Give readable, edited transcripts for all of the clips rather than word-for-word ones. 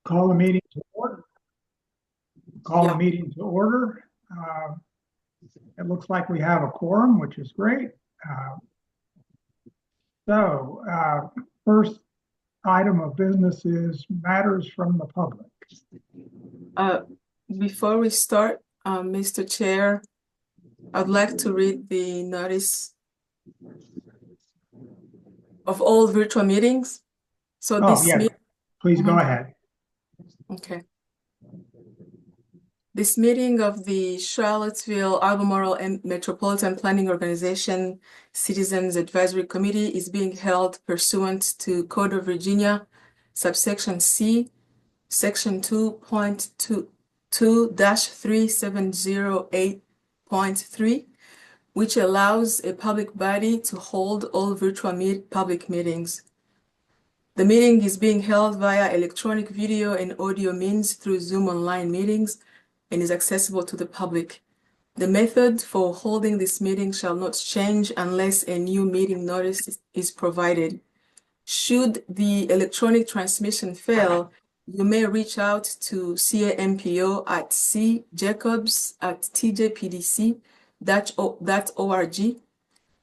Call the meeting to order. The meeting to order. It looks like we have a quorum, which is great. First item of business is matters from the public. Before we start, Mr. Chair, I'd like to read the notice of all virtual meetings. So please go ahead. Okay. This meeting of the Charlottesville Albemarle Metropolitan Planning Organization Citizens Advisory Committee is being held pursuant to Code of Virginia, subsection C, section 2.2-3708.3, which allows a public body to hold all virtual public meetings. The meeting is being held via electronic video and audio means through Zoom online meetings and is accessible to the public. The method for holding this meeting shall not change unless a new meeting notice is provided. Should the electronic transmission fail, you may reach out to MPO at cjacobs@tjpdc.org.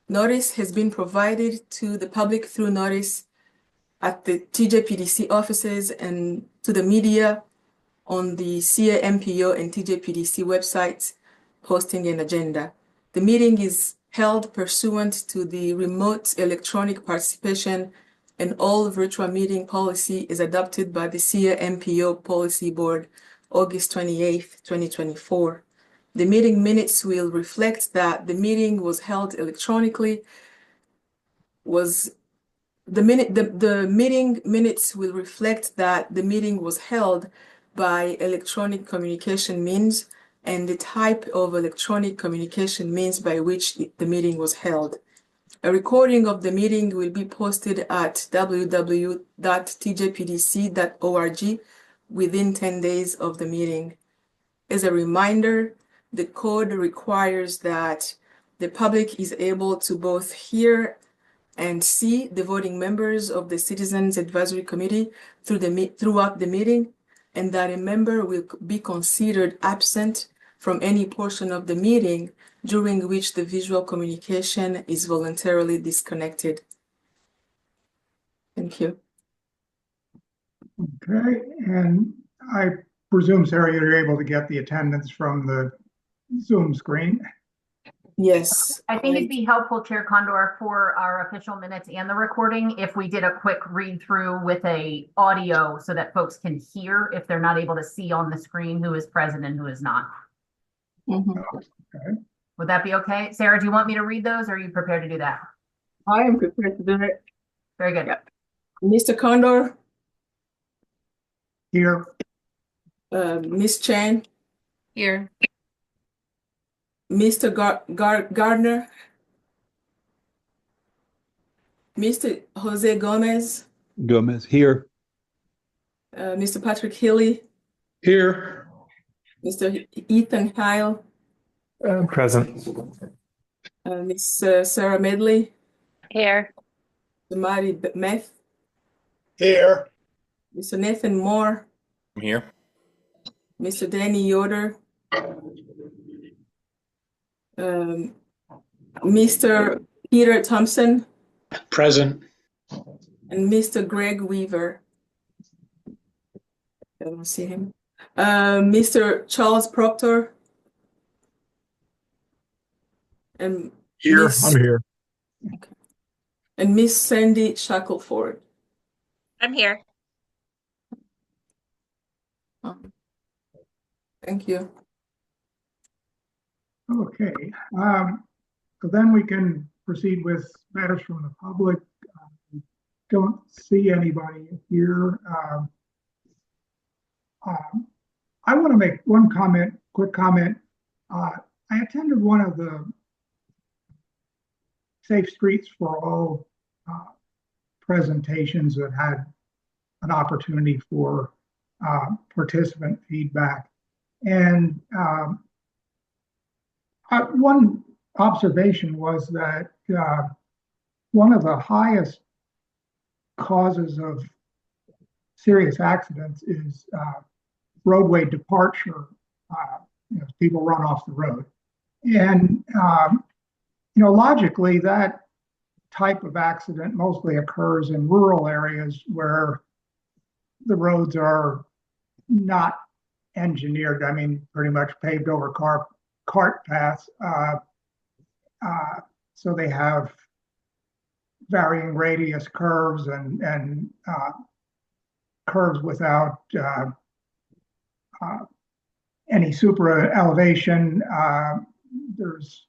Notice has been provided to the public through notice at the TJPDC offices and to the media on the MPO and TJPDC websites posting an agenda. The meeting is held pursuant to the remote electronic participation and all virtual meeting policy is adopted by the MPO Policy Board, August 28th, 2024. The meeting minutes will reflect that the meeting was held electronically. The meeting minutes will reflect that the meeting was held by electronic communication means and the type of electronic communication means by which the meeting was held. A recording of the meeting will be posted at www.tjpdc.org within 10 days of the meeting. As a reminder, the code requires that the public is able to both hear and see the voting members of the Citizens Advisory Committee throughout the meeting, and that a member will be considered absent from any portion of the meeting during which the visual communication is voluntarily disconnected. Thank you. Okay, and I presume, Sarah, you're able to get the attendance from the Zoom screen. Yes. I think it'd be helpful, Chair Condor, for our official minutes and the recording if we did a quick read through with a audio so that folks can hear if they're not able to see on the screen who is present and who is not. Okay. Would that be okay? Sarah, do you want me to read those or are you prepared to do that? I am prepared to do it. Very good. Yep. Mr. Condor? Here. Ms. Chan? Here. Mr. Gardner? Mr. Jose Gomez? Gomez, here. Mr. Patrick Healy? Here. Mr. Ethan Kyle? Present. Miss Sarah Medley? Here. Mr. Marty Meth? Here. Mr. Nathan Moore? I'm here. Mr. Danny Yoder? Mr. Peter Thompson? Present. And Mr. Greg Weaver? I don't see him. Mr. Charles Proctor? And Here. I'm here. Okay. And Miss Sandy Shackelford? I'm here. Thank you. Okay, so then we can proceed with matters from the public. Don't see anybody here. I want to make one quick comment. I attended one of the Safe Streets for All presentations that had an opportunity for participant feedback. And one observation was that one of the highest causes of serious accidents is roadway departure. People run off the road. And, logically, that type of accident mostly occurs in rural areas where the roads are not engineered. I mean, pretty much paved over cart paths. So they have varying radius curves and curves without any super elevation. There's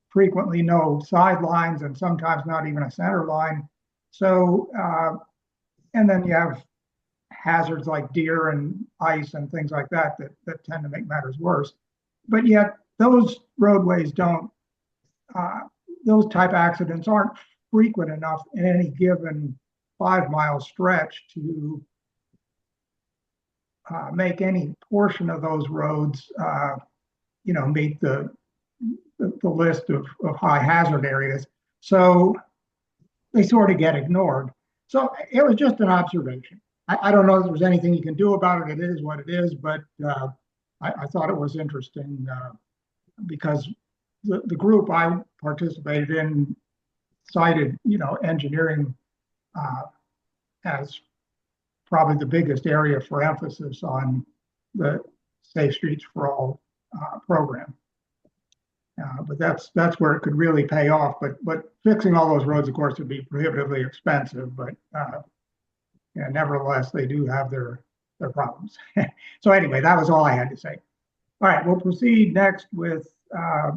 frequently no sidelines and sometimes not even a center line. So, and then you have hazards like deer and ice and things like that tend to make matters worse. But yet those roadways don't, those type accidents aren't frequent enough in any given 5-mile stretch to make any portion of those roads, meet the list of high hazard areas. So they sort of get ignored. So it was just an observation. I don't know if there's anything you can do about it. It is what it is, but I thought it was interesting because the group I participated in cited, engineering as probably the biggest area for emphasis on the Safe Streets for All program. But that's where it could really pay off. But fixing all those roads, of course, would be prohibitively expensive. But nevertheless, they do have their problems. So anyway, that was all I had to say. All right, we'll proceed next with, I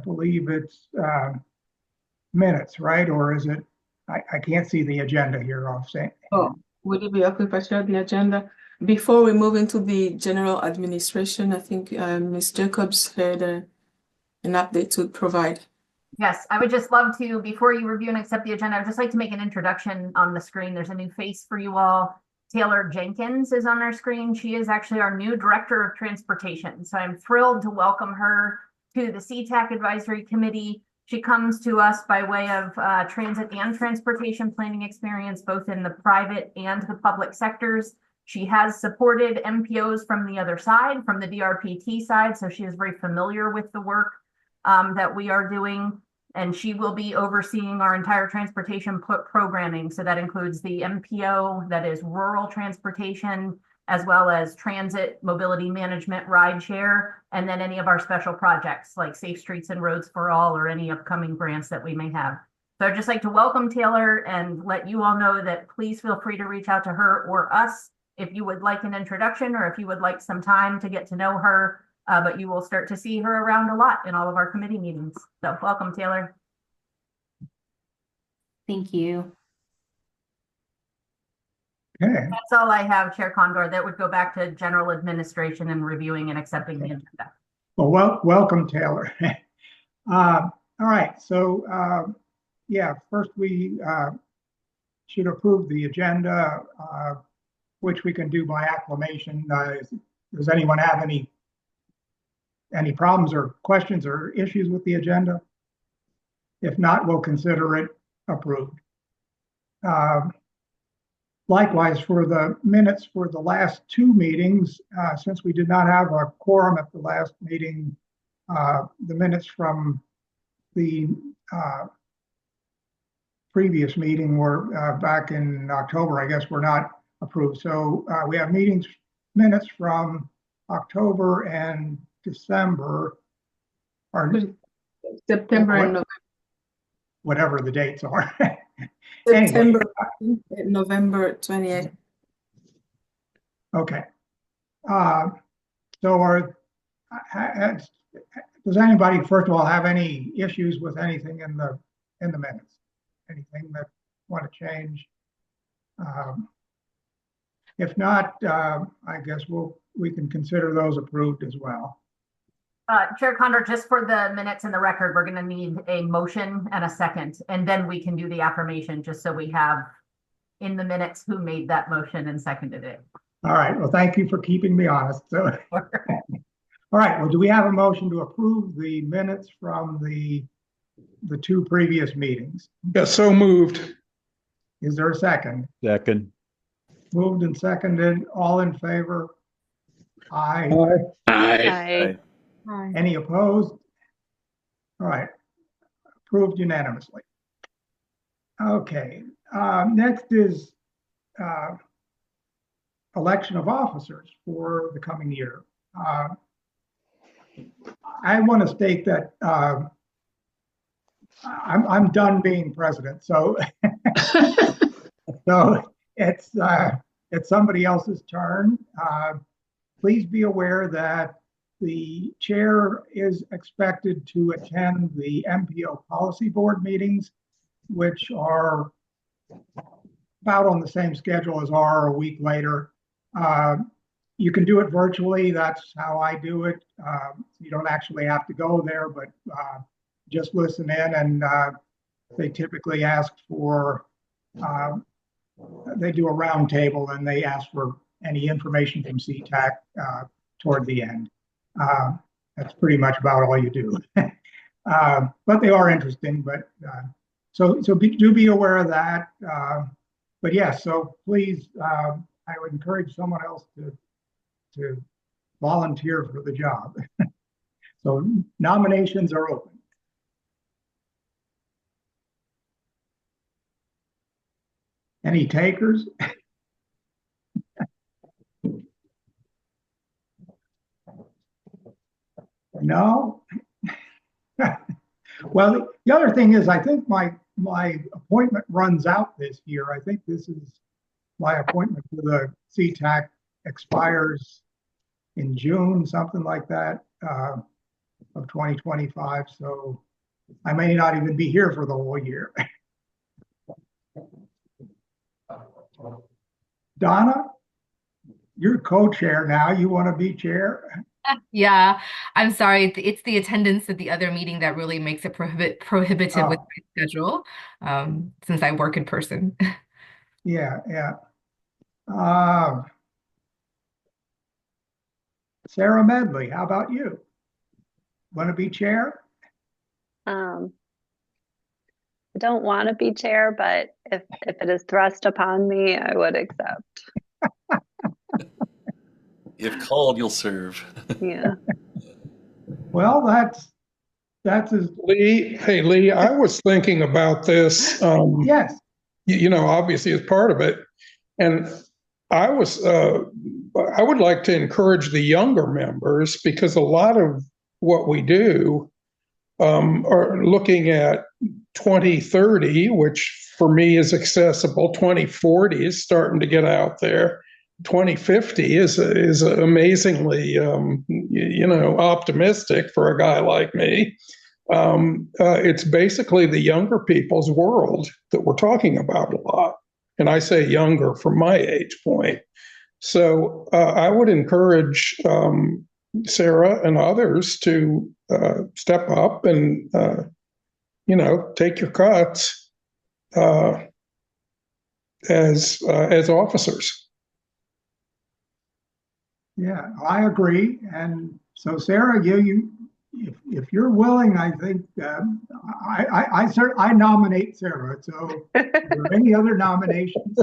believe it's minutes, right? Or is it? I can't see the agenda here. I'll say. Oh, would it be okay if I share the agenda? Before we move into the general administration, I think Ms. Jacobs had an update to provide. Yes, I would just love to, before you review and accept the agenda, I'd just like to make an introduction on the screen. There's a new face for you all. Taylor Jenkins is on our screen. She is actually our new Director of Transportation. So I'm thrilled to welcome her to the CTAC Advisory Committee. She comes to us by way of transit and transportation planning experience, both in the private and the public sectors. She has supported MPOs from the other side, from the DRPT side, so she is very familiar with the work that we are doing, and she will be overseeing our entire transportation programming. So that includes the MPO, that is rural transportation, as well as transit, mobility management, rideshare, and then any of our special projects like Safe Streets and Roads for All or any upcoming grants that we may have. So I'd just like to welcome Taylor and let you all know that please feel free to reach out to her or us if you would like an introduction or if you would like some time to get to know her. But you will start to see her around a lot in all of our committee meetings. So welcome, Taylor. Thank you. Okay. That's all I have, Chair Condor. That would go back to general administration and reviewing and accepting the agenda. Well, welcome, Taylor. All right. So, first we should approve the agenda, which we can do by acclamation. Does anyone have any problems or questions or issues with the agenda? If not, we'll consider it approved. Likewise, for the minutes for the last 2 meetings, since we did not have a quorum at the last meeting, the minutes from the previous meeting were back in October, I guess, were not approved. So we have minutes from October and December, or September and November. Whatever the dates are. September, Anyway. November 28th. Okay. So does anybody, first of all, have any issues with anything in the minutes? Anything that want to change? If not, I guess we can consider those approved as well. Chair Condor, just for the minutes in the record, we're going to need a motion and a second, and then we can do the affirmation just so we have in the minutes who made that motion and seconded it. All right. Well, thank you for keeping me honest. So, all right. Well, do we have a motion to approve the minutes from the 2 previous meetings? Yes, so moved. Is there a second? Second. Moved and seconded, all in favor? Aye. Aye. Aye. Any opposed? All right, approved unanimously. Okay, next is election of officers for the coming year. I want to state that I'm done being president, so so it's somebody else's turn. Please be aware that the chair is expected to attend the MPO Policy Board meetings, which are about on the same schedule as ours, a week later. You can do it virtually. That's how I do it. You don't actually have to go there, but just listen in, and they typically ask for, they do a round table and they ask for any information from CTAC toward the end. That's pretty much about all you do. But they are interesting, but do be aware of that. But yes, so please, I would encourage someone else to volunteer for the job. So nominations are open. Any takers? No? Well, the other thing is, I think my appointment runs out this year. I think this is my appointment to the CTAC expires in June, something like that, of 2025. So I may not even be here for the whole year. Donna, you're co-chair now. You want to be chair? Yeah, I'm sorry. It's the attendance at the other meeting that really makes it prohibitive with my schedule, since I work in person. Yeah. Sarah Medley, how about you? Want to be chair? I don't want to be chair, but if it is thrust upon me, I would accept. If called, you'll serve. Yeah. Well, that's as Lee, hey, Lee, I was thinking about this, yes. Obviously as part of it. And I would like to encourage the younger members, because a lot of what we do are looking at 2030, which for me is accessible. 2040 is starting to get out there. 2050 is amazingly, optimistic for a guy like me. It's basically the younger people's world that we're talking about a lot. And I say younger from my age point. So I would encourage Sarah and others to step up and, take your cuts as officers. Yeah, I agree. And so, Sarah, if you're willing, I think I nominate Sarah. So, are there any other nominations?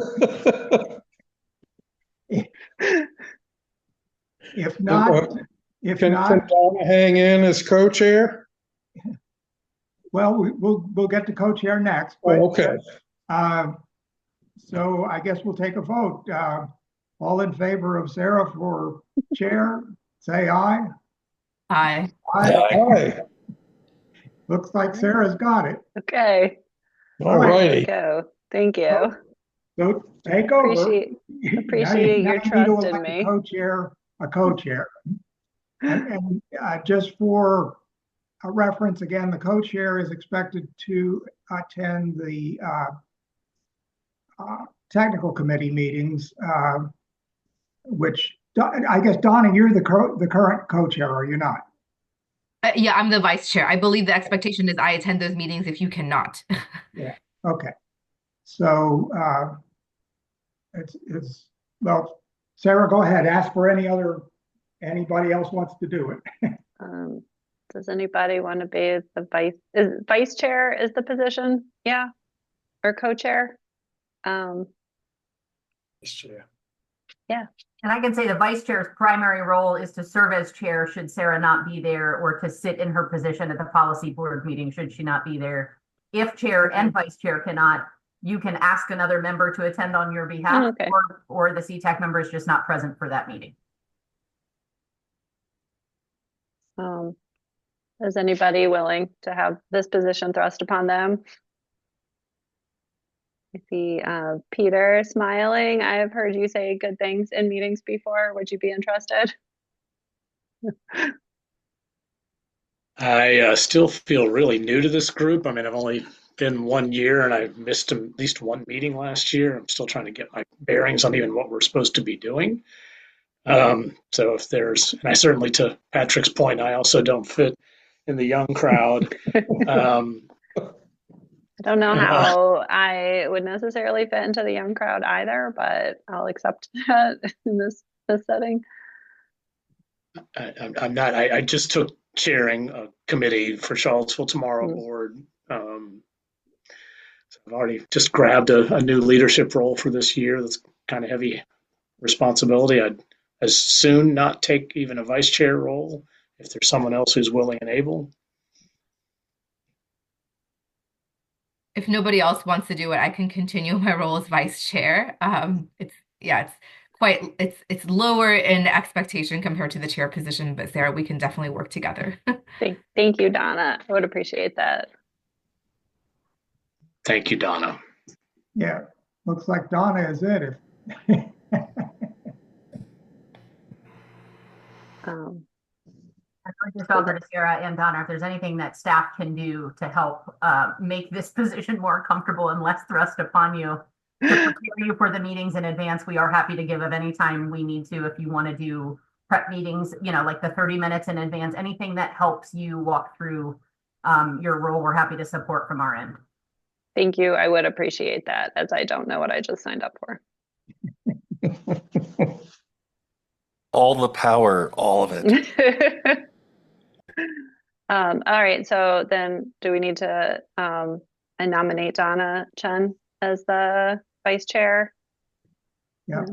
If not, can Donna hang in as co-chair? Well, we'll get to co-chair next. But, okay. So I guess we'll take a vote. All in favor of Sarah for chair, say aye. Aye. Aye. Looks like Sarah's got it. Okay. All righty. Go. Thank you. So take over. Appreciate your trust in me. A co-chair. And just for a reference, again, the co-chair is expected to attend the technical committee meetings, which I guess, Donna, you're the current co-chair, are you not? Yeah, I'm the vice chair. I believe the expectation is I attend those meetings if you cannot. Yeah. Okay. So well, Sarah, go ahead. Ask for anybody else wants to do it. Does anybody want to be the vice chair is the position? Yeah. Or co-chair? Chair. And I can say the vice chair's primary role is to serve as chair should Sarah not be there, or to sit in her position at the policy board meeting should she not be there. If chair and vice chair cannot, you can ask another member to attend on your behalf, Okay. or the CTAC member is just not present for that meeting. Is anybody willing to have this position thrust upon them? I see Peter smiling. I have heard you say good things in meetings before. Would you be interested? I still feel really new to this group. I mean, I've only been 1 year and I missed at least one meeting last year. I'm still trying to get my bearings on even what we're supposed to be doing. So if there's, and I certainly, to Patrick's point, I also don't fit in the young crowd. I don't know how I would necessarily fit into the young crowd either, but I'll accept that in this setting. I'm not. I just took chairing a committee for Charlottesville Tomorrow Board. So I've already just grabbed a new leadership role for this year. That's kind of heavy responsibility. I'd as soon not take even a vice chair role if there's someone else who's willing and able. If nobody else wants to do it, I can continue my role as vice chair. It's lower in expectation compared to the chair position, but Sarah, we can definitely work together. Thank you, Donna. I would appreciate that. Thank you, Donna. Yeah, looks like Donna is it. I just offer to Sarah and Donna, if there's anything that staff can do to help make this position more comfortable and less thrust upon you, to prepare you for the meetings in advance, we are happy to give of any time we need to. If you want to do prep meetings, like the 30 minutes in advance, anything that helps you walk through your role, we're happy to support from our end. Thank you. I would appreciate that, as I don't know what I just signed up for. All the power, all of it. All right. So then do we need to nominate Donna Chen as the vice chair? Yeah.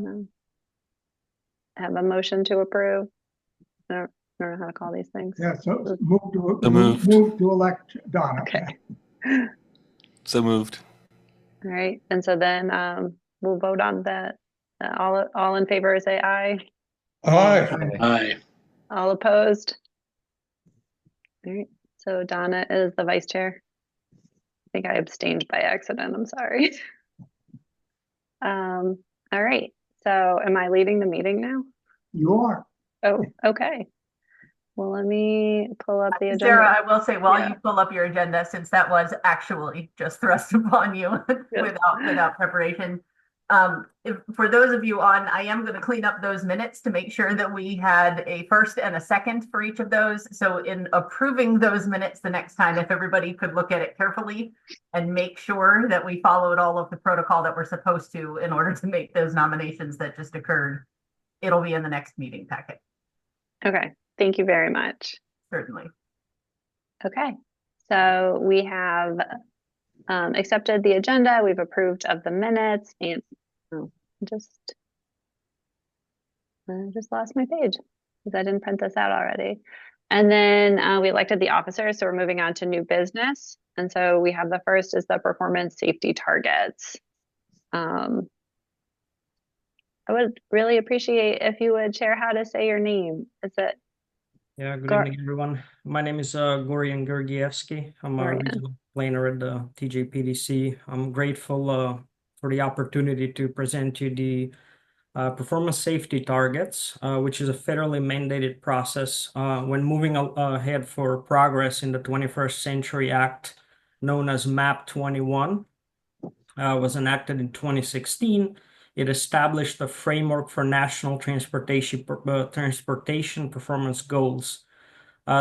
Have a motion to approve. I don't know how to call these things. Yeah, so move to elect Donna. Okay. So moved. All right. And so then we'll vote on that. All in favor say aye. Aye. Aye. All opposed? All right. So Donna is the vice chair. I think I abstained by accident. I'm sorry. All right. So am I leading the meeting now? You are. Oh, okay. Well, let me pull up the agenda. Sarah, I will say, while you pull up your agenda, since that was actually just thrust upon you without preparation, for those of you on, I am going to clean up those minutes to make sure that we had a first and a second for each of those. So in approving those minutes the next time, if everybody could look at it carefully and make sure that we followed all of the protocol that we're supposed to in order to make those nominations that just occurred, it'll be in the next meeting packet. Okay. Thank you very much. Certainly. Okay. So we have accepted the agenda. We've approved of the minutes, and I just lost my page because I didn't print this out already. And then we elected the officers, so we're moving on to new business. And so we have the first is the performance safety targets. I would really appreciate if you would share how to say your name. Is it? Yeah, good evening, everyone. My name is Gorian Georgievsky. I'm a regional planner at the TJPDC. I'm grateful for the opportunity to present you the performance safety targets, which is a federally mandated process when moving ahead for progress in the 21st Century Act, known as MAP 21, was enacted in 2016. It established a framework for national transportation performance goals.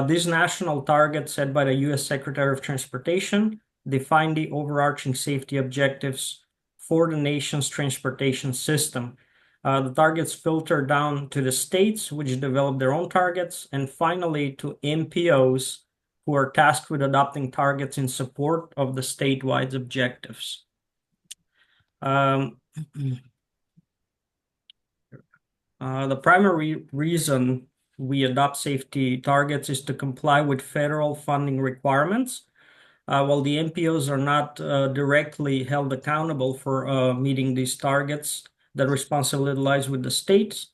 These national targets set by the U.S. Secretary of Transportation define the overarching safety objectives for the nation's transportation system. The targets filter down to the states, which develop their own targets, and finally to MPOs, who are tasked with adopting targets in support of the statewide objectives. The primary reason we adopt safety targets is to comply with federal funding requirements. While the MPOs are not directly held accountable for meeting these targets, the responsibility lies with the states.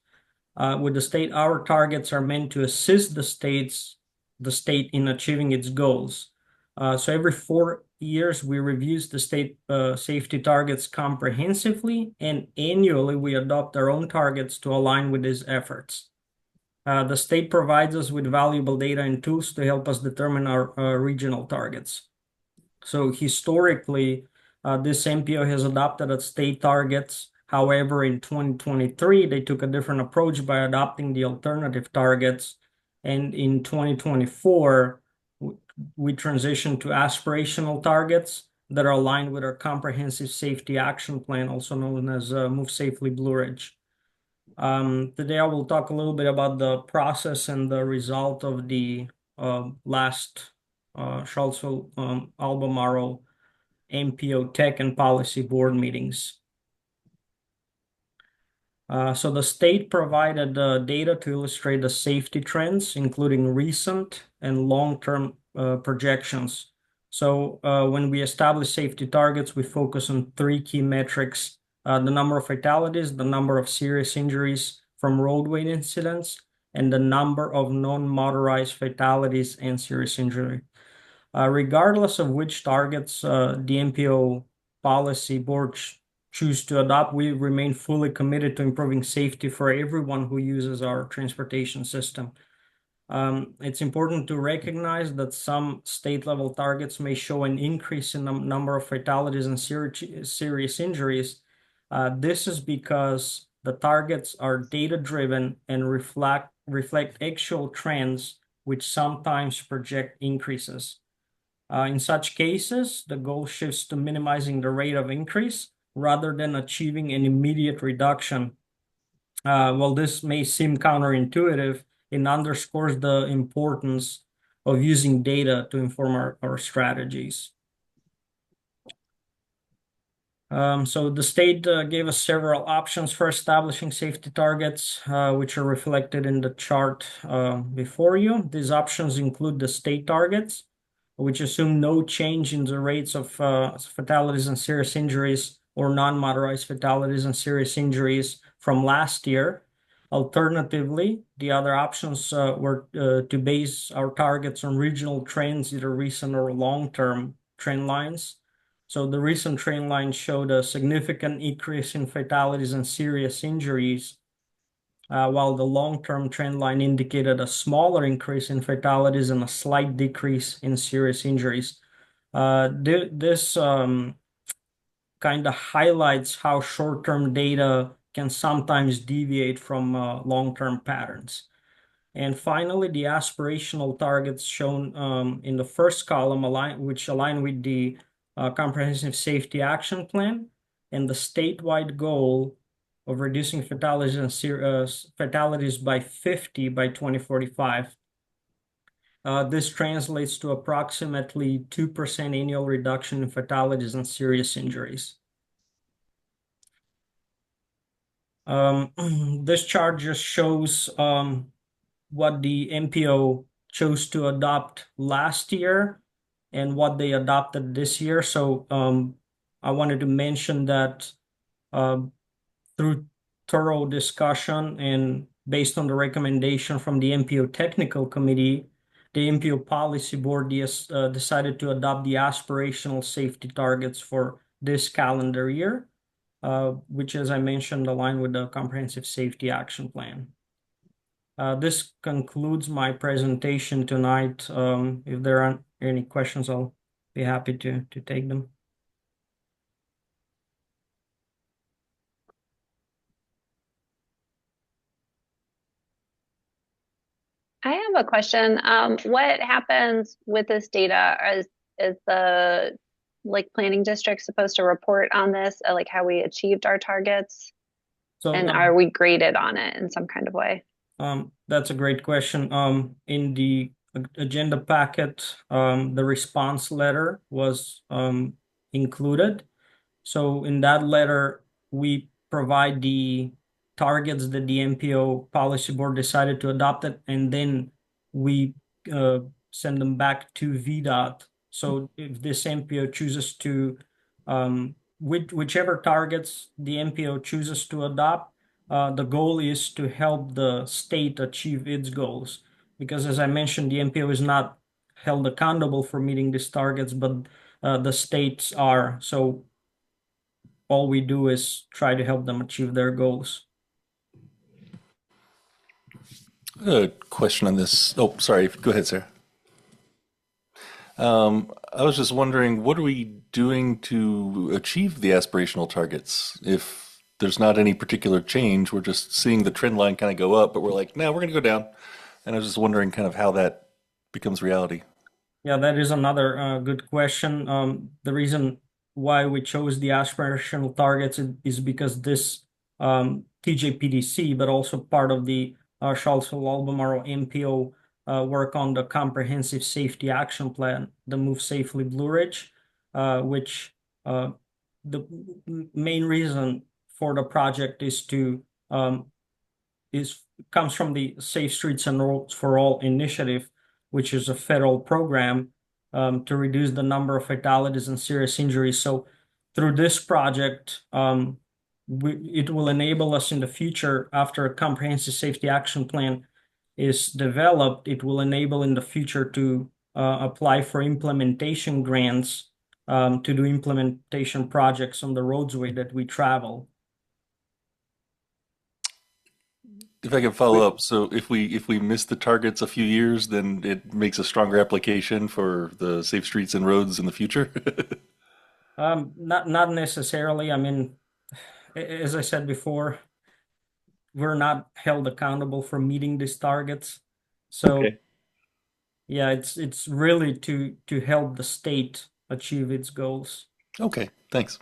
With the state, our targets are meant to assist the state in achieving its goals. So every 4 years, we review the state safety targets comprehensively, and annually we adopt our own targets to align with these efforts. The state provides us with valuable data and tools to help us determine our regional targets. So historically, this MPO has adopted its state targets. However, in 2023, they took a different approach by adopting the alternative targets. And in 2024, we transitioned to aspirational targets that are aligned with our comprehensive safety action plan, also known as Move Safely Blue Ridge. Today, I will talk a little bit about the process and the result of the last Charlottesville Albemarle MPO Tech and Policy Board meetings. So the state provided data to illustrate the safety trends, including recent and long-term projections. So when we establish safety targets, we focus on 3 key metrics: the number of fatalities, the number of serious injuries from roadway incidents, and the number of non-motorized fatalities and serious injury. Regardless of which targets the MPO Policy Board choose to adopt, we remain fully committed to improving safety for everyone who uses our transportation system. It's important to recognize that some state-level targets may show an increase in the number of fatalities and serious injuries. This is because the targets are data-driven and reflect actual trends, which sometimes project increases. In such cases, the goal shifts to minimizing the rate of increase rather than achieving an immediate reduction. While this may seem counterintuitive, it underscores the importance of using data to inform our strategies. So the state gave us several options for establishing safety targets, which are reflected in the chart before you. These options include the state targets, which assume no change in the rates of fatalities and serious injuries or non-motorized fatalities and serious injuries from last year. Alternatively, the other options were to base our targets on regional trends, either recent or long-term trend lines. So the recent trend line showed a significant increase in fatalities and serious injuries, while the long-term trend line indicated a smaller increase in fatalities and a slight decrease in serious injuries. This kind of highlights how short-term data can sometimes deviate from long-term patterns. And finally, the aspirational targets shown in the first column, which align with the Comprehensive Safety Action Plan and the statewide goal of reducing fatalities and fatalities by 50 by 2045. This translates to approximately 2% annual reduction in fatalities and serious injuries. This chart just shows what the MPO chose to adopt last year and what they adopted this year. So I wanted to mention that through thorough discussion and based on the recommendation from the MPO Technical Committee, the MPO Policy Board decided to adopt the aspirational safety targets for this calendar year, which, as I mentioned, align with the Comprehensive Safety Action Plan. This concludes my presentation tonight. If there aren't any questions, I'll be happy to take them. I have a question. What happens with this data? Is the planning district supposed to report on this, like how we achieved our targets? So, and are we graded on it in some kind of way? That's a great question. In the agenda packet, the response letter was included. So in that letter, we provide the targets that the MPO Policy Board decided to adopt it, and then we send them back to VDOT. So if this MPO chooses to, whichever targets the MPO chooses to adopt, the goal is to help the state achieve its goals. Because as I mentioned, the MPO is not held accountable for meeting these targets, but the states are. So all we do is try to help them achieve their goals. A question on this. Oh, sorry. Go ahead, Sarah. I was just wondering, what are we doing to achieve the aspirational targets? If there's not any particular change, we're just seeing the trend line kind of go up, but we're like, no, we're going to go down. And I was just wondering kind of how that becomes reality. Yeah, that is another good question. The reason why we chose the aspirational targets is because this TJPDC, but also part of the Charlottesville Albemarle MPO work on the Comprehensive Safety Action Plan, the Move Safely Blue Ridge, which the main reason for the project is to comes from the Safe Streets and Roads for All initiative, which is a federal program to reduce the number of fatalities and serious injuries. So through this project, it will enable us in the future, after a comprehensive safety action plan is developed, it will enable in the future to apply for implementation grants to do implementation projects on the roadway that we travel. If I can follow up, so if we miss the targets a few years, then it makes a stronger application for the safe streets and roads in the future? Not necessarily. I mean, as I said before, we're not held accountable for meeting these targets. So Okay. yeah, it's really to help the state achieve its goals. Okay, thanks.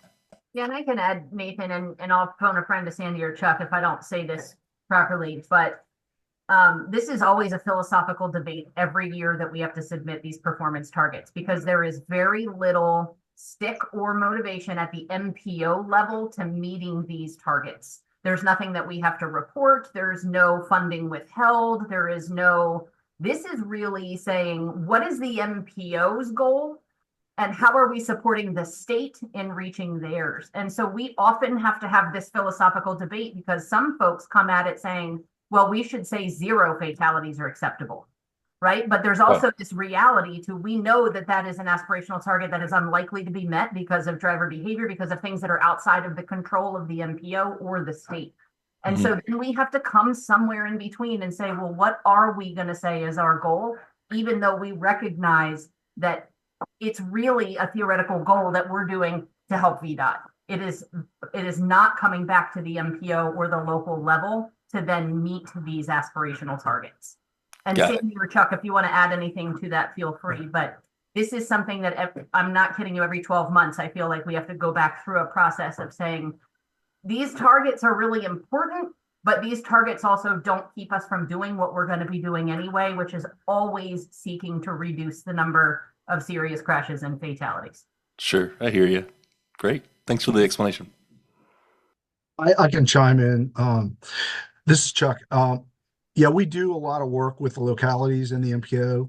Yeah, and I can add, Nathan, and I'll phone a friend to Sandy or Chuck if I don't say this properly, but this is always a philosophical debate every year that we have to submit these performance targets, because there is very little stick or motivation at the MPO level to meeting these targets. There's nothing that we have to report. There's no funding withheld. This is really saying, what is the MPO's goal? And how are we supporting the state in reaching theirs? And so we often have to have this philosophical debate, because some folks come at it saying, well, we should say 0 fatalities are acceptable, right? But there's also this reality we know that is an aspirational target that is unlikely to be met because of driver behavior, because of things that are outside of the control of the MPO or the state. And so then we have to come somewhere in between and say, well, what are we going to say is our goal, even though we recognize that it's really a theoretical goal that we're doing to help VDOT. It is not coming back to the MPO or the local level to then meet these aspirational targets. And Sandy or Chuck, if you want to add anything to that, feel free. But this is something that I'm not kidding you, every 12 months, I feel like we have to go back through a process of saying, these targets are really important, but these targets also don't keep us from doing what we're going to be doing anyway, which is always seeking to reduce the number of serious crashes and fatalities. Sure, I hear you. Great. Thanks for the explanation. I can chime in. This is Chuck. Yeah, we do a lot of work with the localities in the MPO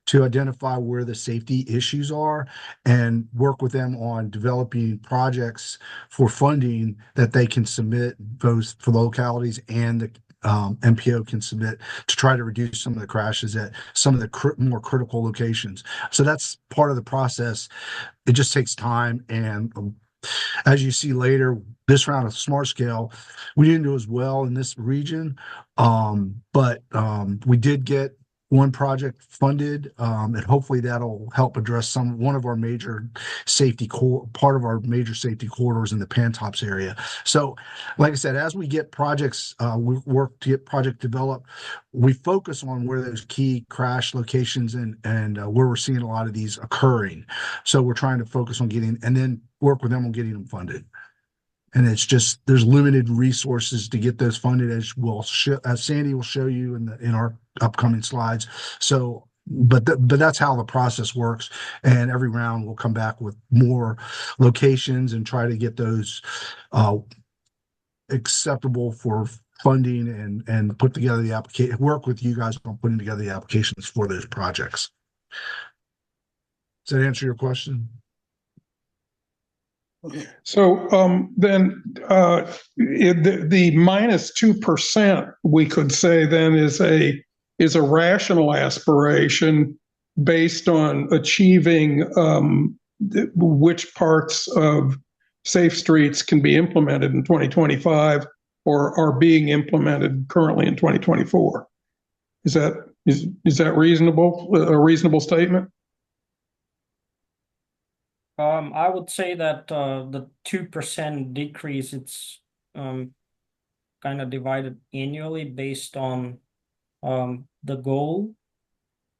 to identify where the safety issues are and work with them on developing projects for funding that they can submit, both for the localities and the MPO can submit, to try to reduce some of the crashes at some of the more critical locations. So that's part of the process. It just takes time. And as you see later, this round of Smart Scale, we didn't do as well in this region, but we did get one project funded, and hopefully that'll help address one of our major safety part of our major safety corridors in the Pantops area. So, like I said, as we get projects, we work to get project developed. We focus on where those key crash locations and where we're seeing a lot of these occurring. So we're trying to focus on getting, and then work with them on getting them funded. And it's just, there's limited resources to get those funded, as Sandy will show you in our upcoming slides. So, but that's how the process works. And every round we'll come back with more locations and try to get those acceptable for funding and put together the application, work with you guys on putting together the applications for those projects. Does that answer your question? So then the minus 2%, we could say then is a rational aspiration based on achieving which parts of Safe Streets can be implemented in 2025 or are being implemented currently in 2024. Is that reasonable? A reasonable statement? I would say that the 2% decrease, it's kind of divided annually based on the goal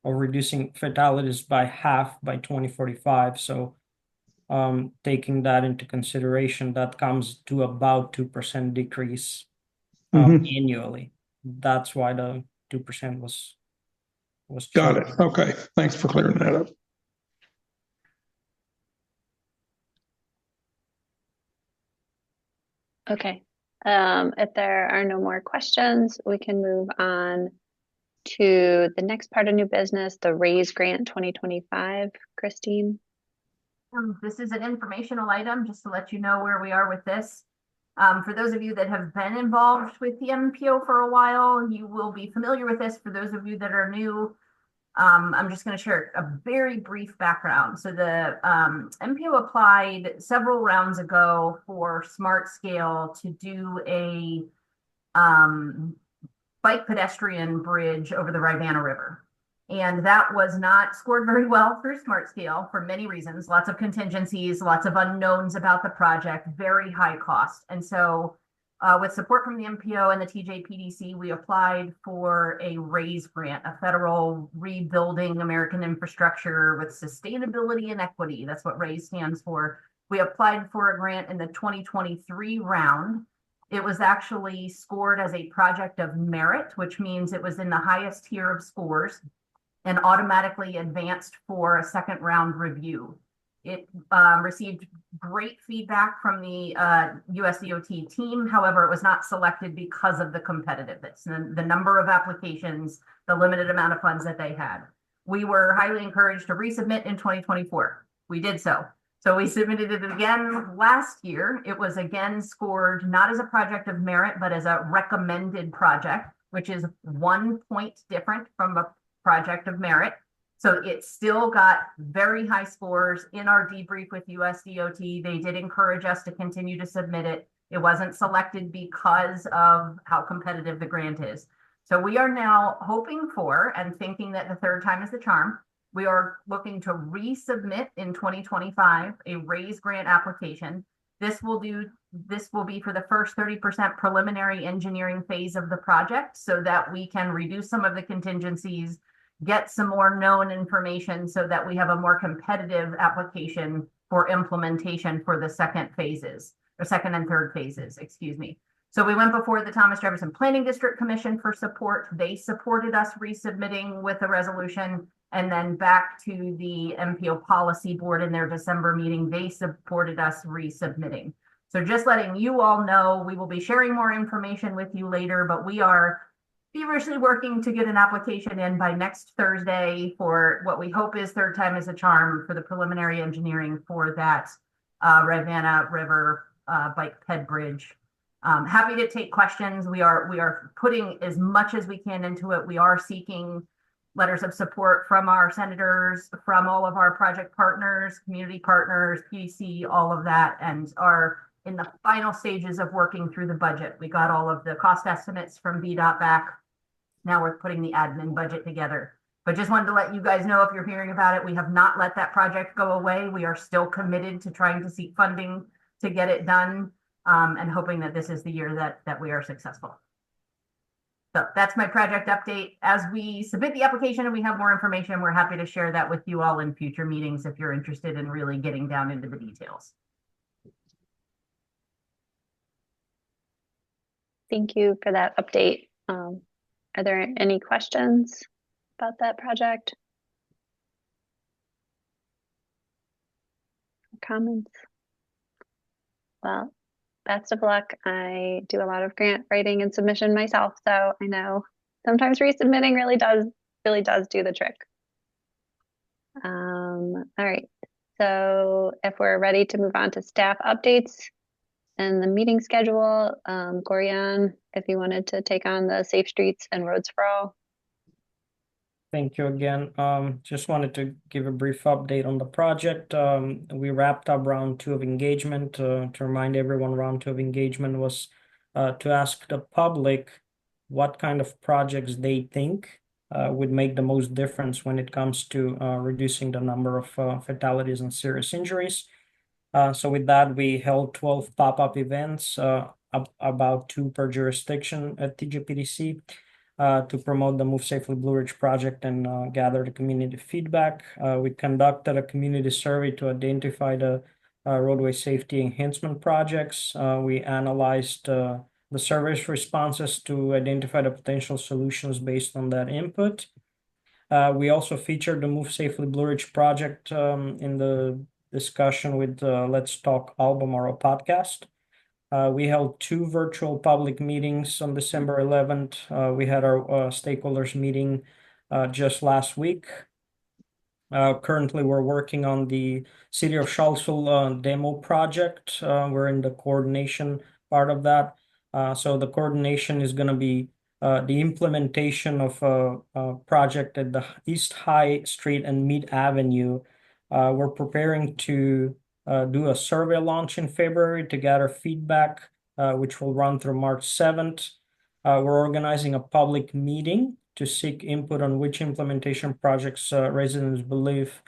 of reducing fatalities by half by 2045. So taking that into consideration, that comes to about 2% decrease annually. That's why the 2% was Got chosen. it. Okay. Thanks for clearing that up. Okay. If there are no more questions, we can move on to the next part of new business, the RAISE Grant 2025. Christine? This is an informational item just to let you know where we are with this. For those of you that have been involved with the MPO for a while, you will be familiar with this. For those of you that are new, I'm just going to share a very brief background. So the MPO applied several rounds ago for Smart Scale to do a bike pedestrian bridge over the Rivanna River. And that was not scored very well through Smart Scale for many reasons, lots of contingencies, lots of unknowns about the project, very high cost. And so with support from the MPO and the TJPDC, we applied for a RAISE grant, a federal rebuilding American infrastructure with sustainability and equity. That's what RAISE stands for. We applied for a grant in the 2023 round. It was actually scored as a project of merit, which means it was in the highest tier of scores and automatically advanced for a second round review. It received great feedback from the USDOT team. However, it was not selected because of the competitiveness and the number of applications, the limited amount of funds that they had. We were highly encouraged to resubmit in 2024. We did so. So we submitted it again last year. It was again scored not as a project of merit, but as a recommended project, which is 1 point different from a project of merit. So it still got very high scores. In our debrief with USDOT, they did encourage us to continue to submit it. It wasn't selected because of how competitive the grant is. So we are now hoping for and thinking that the third time is the charm. We are looking to resubmit in 2025 a RAISE grant application. This will be for the first 30% preliminary engineering phase of the project so that we can reduce some of the contingencies, get some more known information so that we have a more competitive application for implementation for the second and third phases, excuse me. So we went before the Thomas Jefferson Planning District Commission for support. They supported us resubmitting with a resolution, and then back to the MPO Policy Board in their December meeting, they supported us resubmitting. So just letting you all know, we will be sharing more information with you later, but we are feverishly working to get an application in by next Thursday for what we hope is third time is a charm for the preliminary engineering for that Rivanna River bike ped bridge. Happy to take questions. We are putting as much as we can into it. We are seeking letters of support from our senators, from all of our project partners, community partners, PDC, all of that, and are in the final stages of working through the budget. We got all of the cost estimates from VDOT back. Now we're putting the admin budget together. But just wanted to let you guys know, if you're hearing about it, we have not let that project go away. We are still committed to trying to seek funding to get it done, and hoping that this is the year that we are successful. So that's my project update. As we submit the application and we have more information, we're happy to share that with you all in future meetings if you're interested in really getting down into the details. Thank you for that update. Are there any questions about that project? Comments? Well, best of luck. I do a lot of grant writing and submission myself, so I know sometimes resubmitting really does do the trick. All right. So if we're ready to move on to staff updates and the meeting schedule, Gorian, if you wanted to take on the Safe Streets and Roads for All. Thank you again. Just wanted to give a brief update on the project. We wrapped up round 2 of engagement. To remind everyone, round 2 of engagement was to ask the public what kind of projects they think would make the most difference when it comes to reducing the number of fatalities and serious injuries. So with that, we held 12 pop-up events, about 2 per jurisdiction at TJPDC. To promote the Move Safely Blue Ridge project and gather the community feedback. We conducted a community survey to identify the roadway safety enhancement projects. We analyzed the survey's responses to identify the potential solutions based on that input. We also featured the Move Safely Blue Ridge project in the discussion with Let's Talk Albemarle podcast. We held 2 virtual public meetings on December 11th. We had our stakeholders meeting just last week. Currently, we're working on the City of Charlottesville demo project. We're in the coordination part of that. So the coordination is going to be the implementation of a project at the East High Street and Mead Avenue. We're preparing to do a survey launch in February to gather feedback, which will run through March 7th. We're organizing a public meeting to seek input on which implementation projects residents believe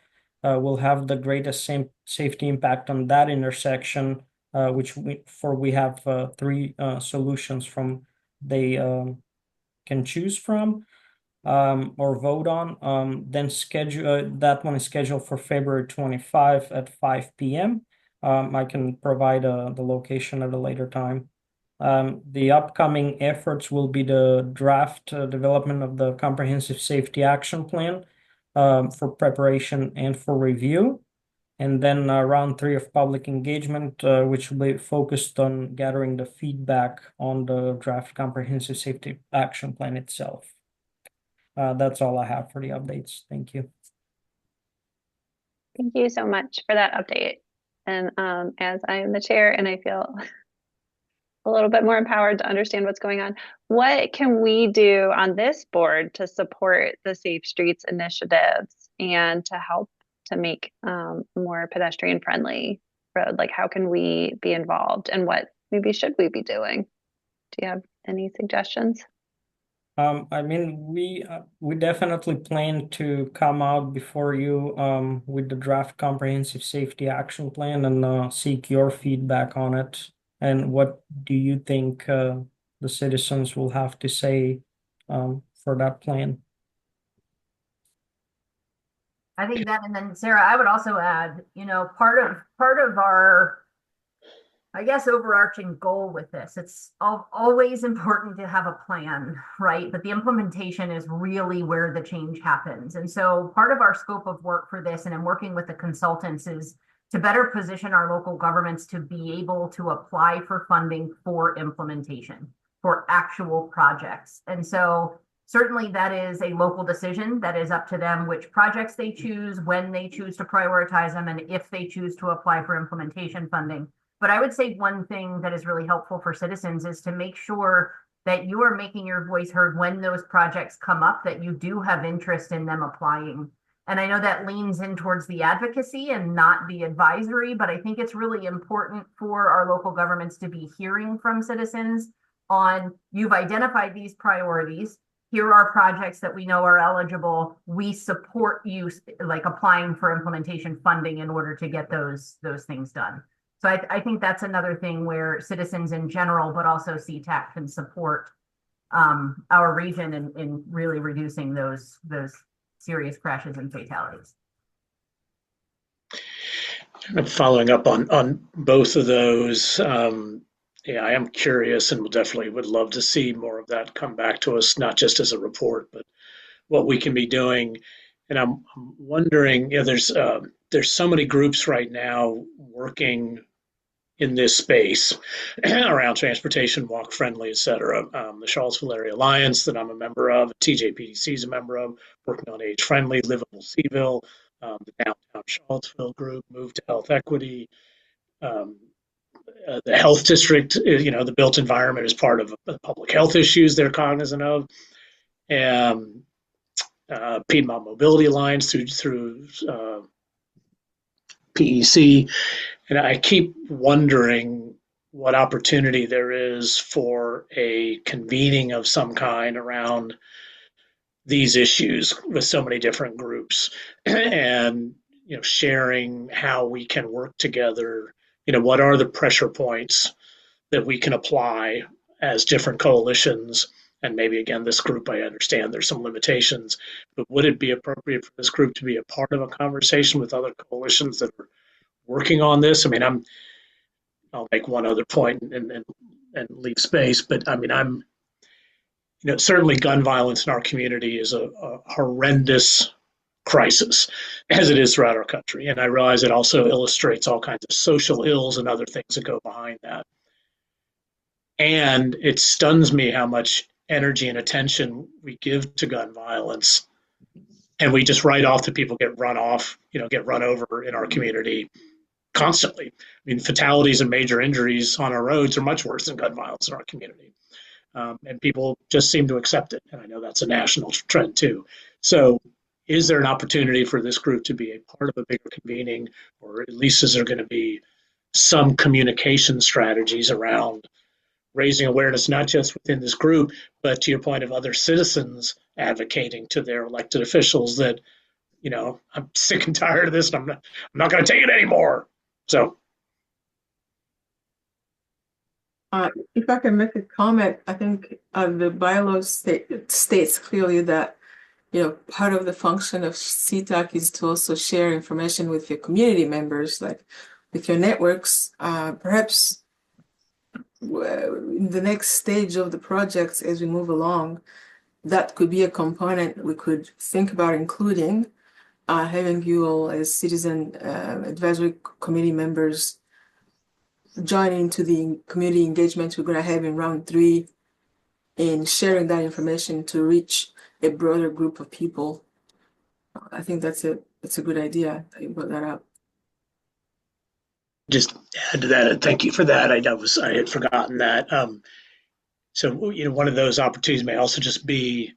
will have the greatest safety impact on that intersection, which we have 3 solutions from they can choose from. Or vote on, then schedule that one is scheduled for February 25 at 5 p.m. I can provide the location at a later time. The upcoming efforts will be the draft development of the Comprehensive Safety Action Plan for preparation and for review. And then round 3 of public engagement, which will be focused on gathering the feedback on the draft Comprehensive Safety Action Plan itself. That's all I have for the updates. Thank you. Thank you so much for that update. And as I am the chair and I feel a little bit more empowered to understand what's going on, what can we do on this board to support the Safe Streets initiatives and to help to make more pedestrian friendly road? Like, how can we be involved and what maybe should we be doing? Do you have any suggestions? I mean, we definitely plan to come out before you with the draft Comprehensive Safety Action Plan and seek your feedback on it. And what do you think the citizens will have to say for that plan? I think that, and then Sarah, I would also add, part of our, I guess, overarching goal with this, it's always important to have a plan, right? But the implementation is really where the change happens. And so part of our scope of work for this, and I'm working with the consultants, is to better position our local governments to be able to apply for funding for implementation, for actual projects. And so certainly that is a local decision that is up to them which projects they choose, when they choose to prioritize them, and if they choose to apply for implementation funding. But I would say one thing that is really helpful for citizens is to make sure that you are making your voice heard when those projects come up, that you do have interest in them applying. And I know that leans in towards the advocacy and not the advisory, but I think it's really important for our local governments to be hearing from citizens on, you've identified these priorities. Here are projects that we know are eligible. We support you, like applying for implementation funding in order to get those things done. So I think that's another thing where citizens in general, but also CTAC can support our region in really reducing those serious crashes and fatalities. Following up on both of those, yeah, I am curious and would love to see more of that come back to us, not just as a report, but what we can be doing. And I'm wondering, there's so many groups right now working in this space around transportation, walk friendly, et cetera. The Charlottesville Area Alliance that I'm a member of, TJPDC is a member of, working on age friendly, livable Seville, the Downtown Charlottesville group, Move to Health Equity, the health district, the built environment is part of the public health issues they're cognizant of. And Piedmont Mobility Alliance through PEC. And I keep wondering what opportunity there is for a convening of some kind around these issues with so many different groups and sharing how we can work together. What are the pressure points that we can apply as different coalitions? And maybe, again, this group, I understand there's some limitations, but would it be appropriate for this group to be a part of a conversation with other coalitions that are working on this? I mean, I'll make one other point and leave space, but I mean, certainly gun violence in our community is a horrendous crisis, as it is throughout our country. And I realize it also illustrates all kinds of social ills and other things that go behind that. And it stuns me how much energy and attention we give to gun violence, and we just write off that people get run over in our community constantly. I mean, fatalities and major injuries on our roads are much worse than gun violence in our community. And people just seem to accept it. And I know that's a national trend too. So is there an opportunity for this group to be a part of a bigger convening, or at least is there going to be some communication strategies around raising awareness, not just within this group, but to your point of other citizens advocating to their elected officials that, I'm sick and tired of this, and I'm not going to take it anymore. So. If I can make a comment, I think the bylaws states clearly that, part of the function of CTAC is to also share information with your community members, like with your networks. Perhaps in the next stage of the projects as we move along, that could be a component we could think about including, having you all as citizen advisory committee members join into the community engagement we're going to have in round 3 in sharing that information to reach a broader group of people. I think that's a good idea that you brought that up. Just add to that, and thank you for that. I had forgotten that. So one of those opportunities may also just be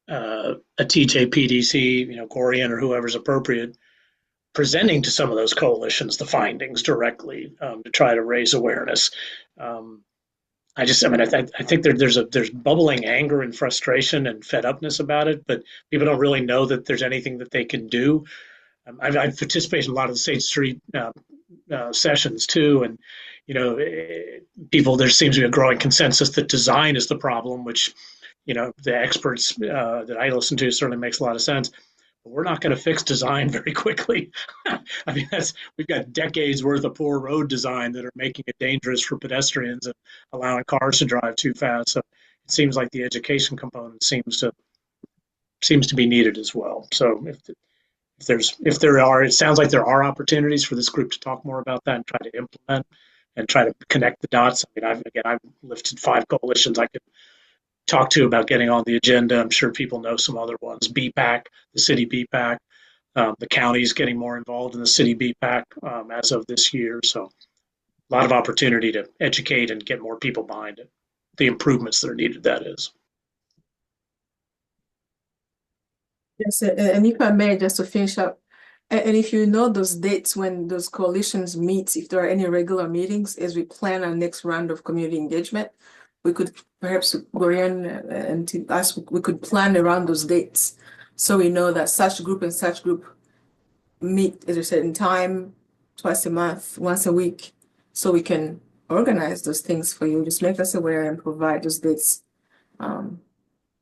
a TJPDC, Gorian or whoever's appropriate, presenting to some of those coalitions the findings directly to try to raise awareness. I think there's bubbling anger and frustration and fed upness about it, but people don't really know that there's anything that they can do. I've participated in a lot of the State Street sessions too, and there seems to be a growing consensus that design is the problem, which the experts that I listen to certainly makes a lot of sense. But we're not going to fix design very quickly. I mean, we've got decades worth of poor road design that are making it dangerous for pedestrians and allowing cars to drive too fast. So it seems like the education component seems to be needed as well. So it sounds like there are opportunities for this group to talk more about that and try to implement and try to connect the dots. I mean, I've lifted 5 coalitions I could talk to about getting on the agenda. I'm sure people know some other ones. BPAC, the city BPAC, the county's getting more involved in the city BPAC as of this year. So a lot of opportunity to educate and get more people behind it. The improvements that are needed, that is. Yes, and if I may, just to finish up, and if you know those dates when those coalitions meet, if there are any regular meetings as we plan our next round of community engagement, we could perhaps go in and to us, we could plan around those dates. So we know that such group and such group meet at a certain time, twice a month, once a week, so we can organize those things for you. Just make us aware and provide those dates.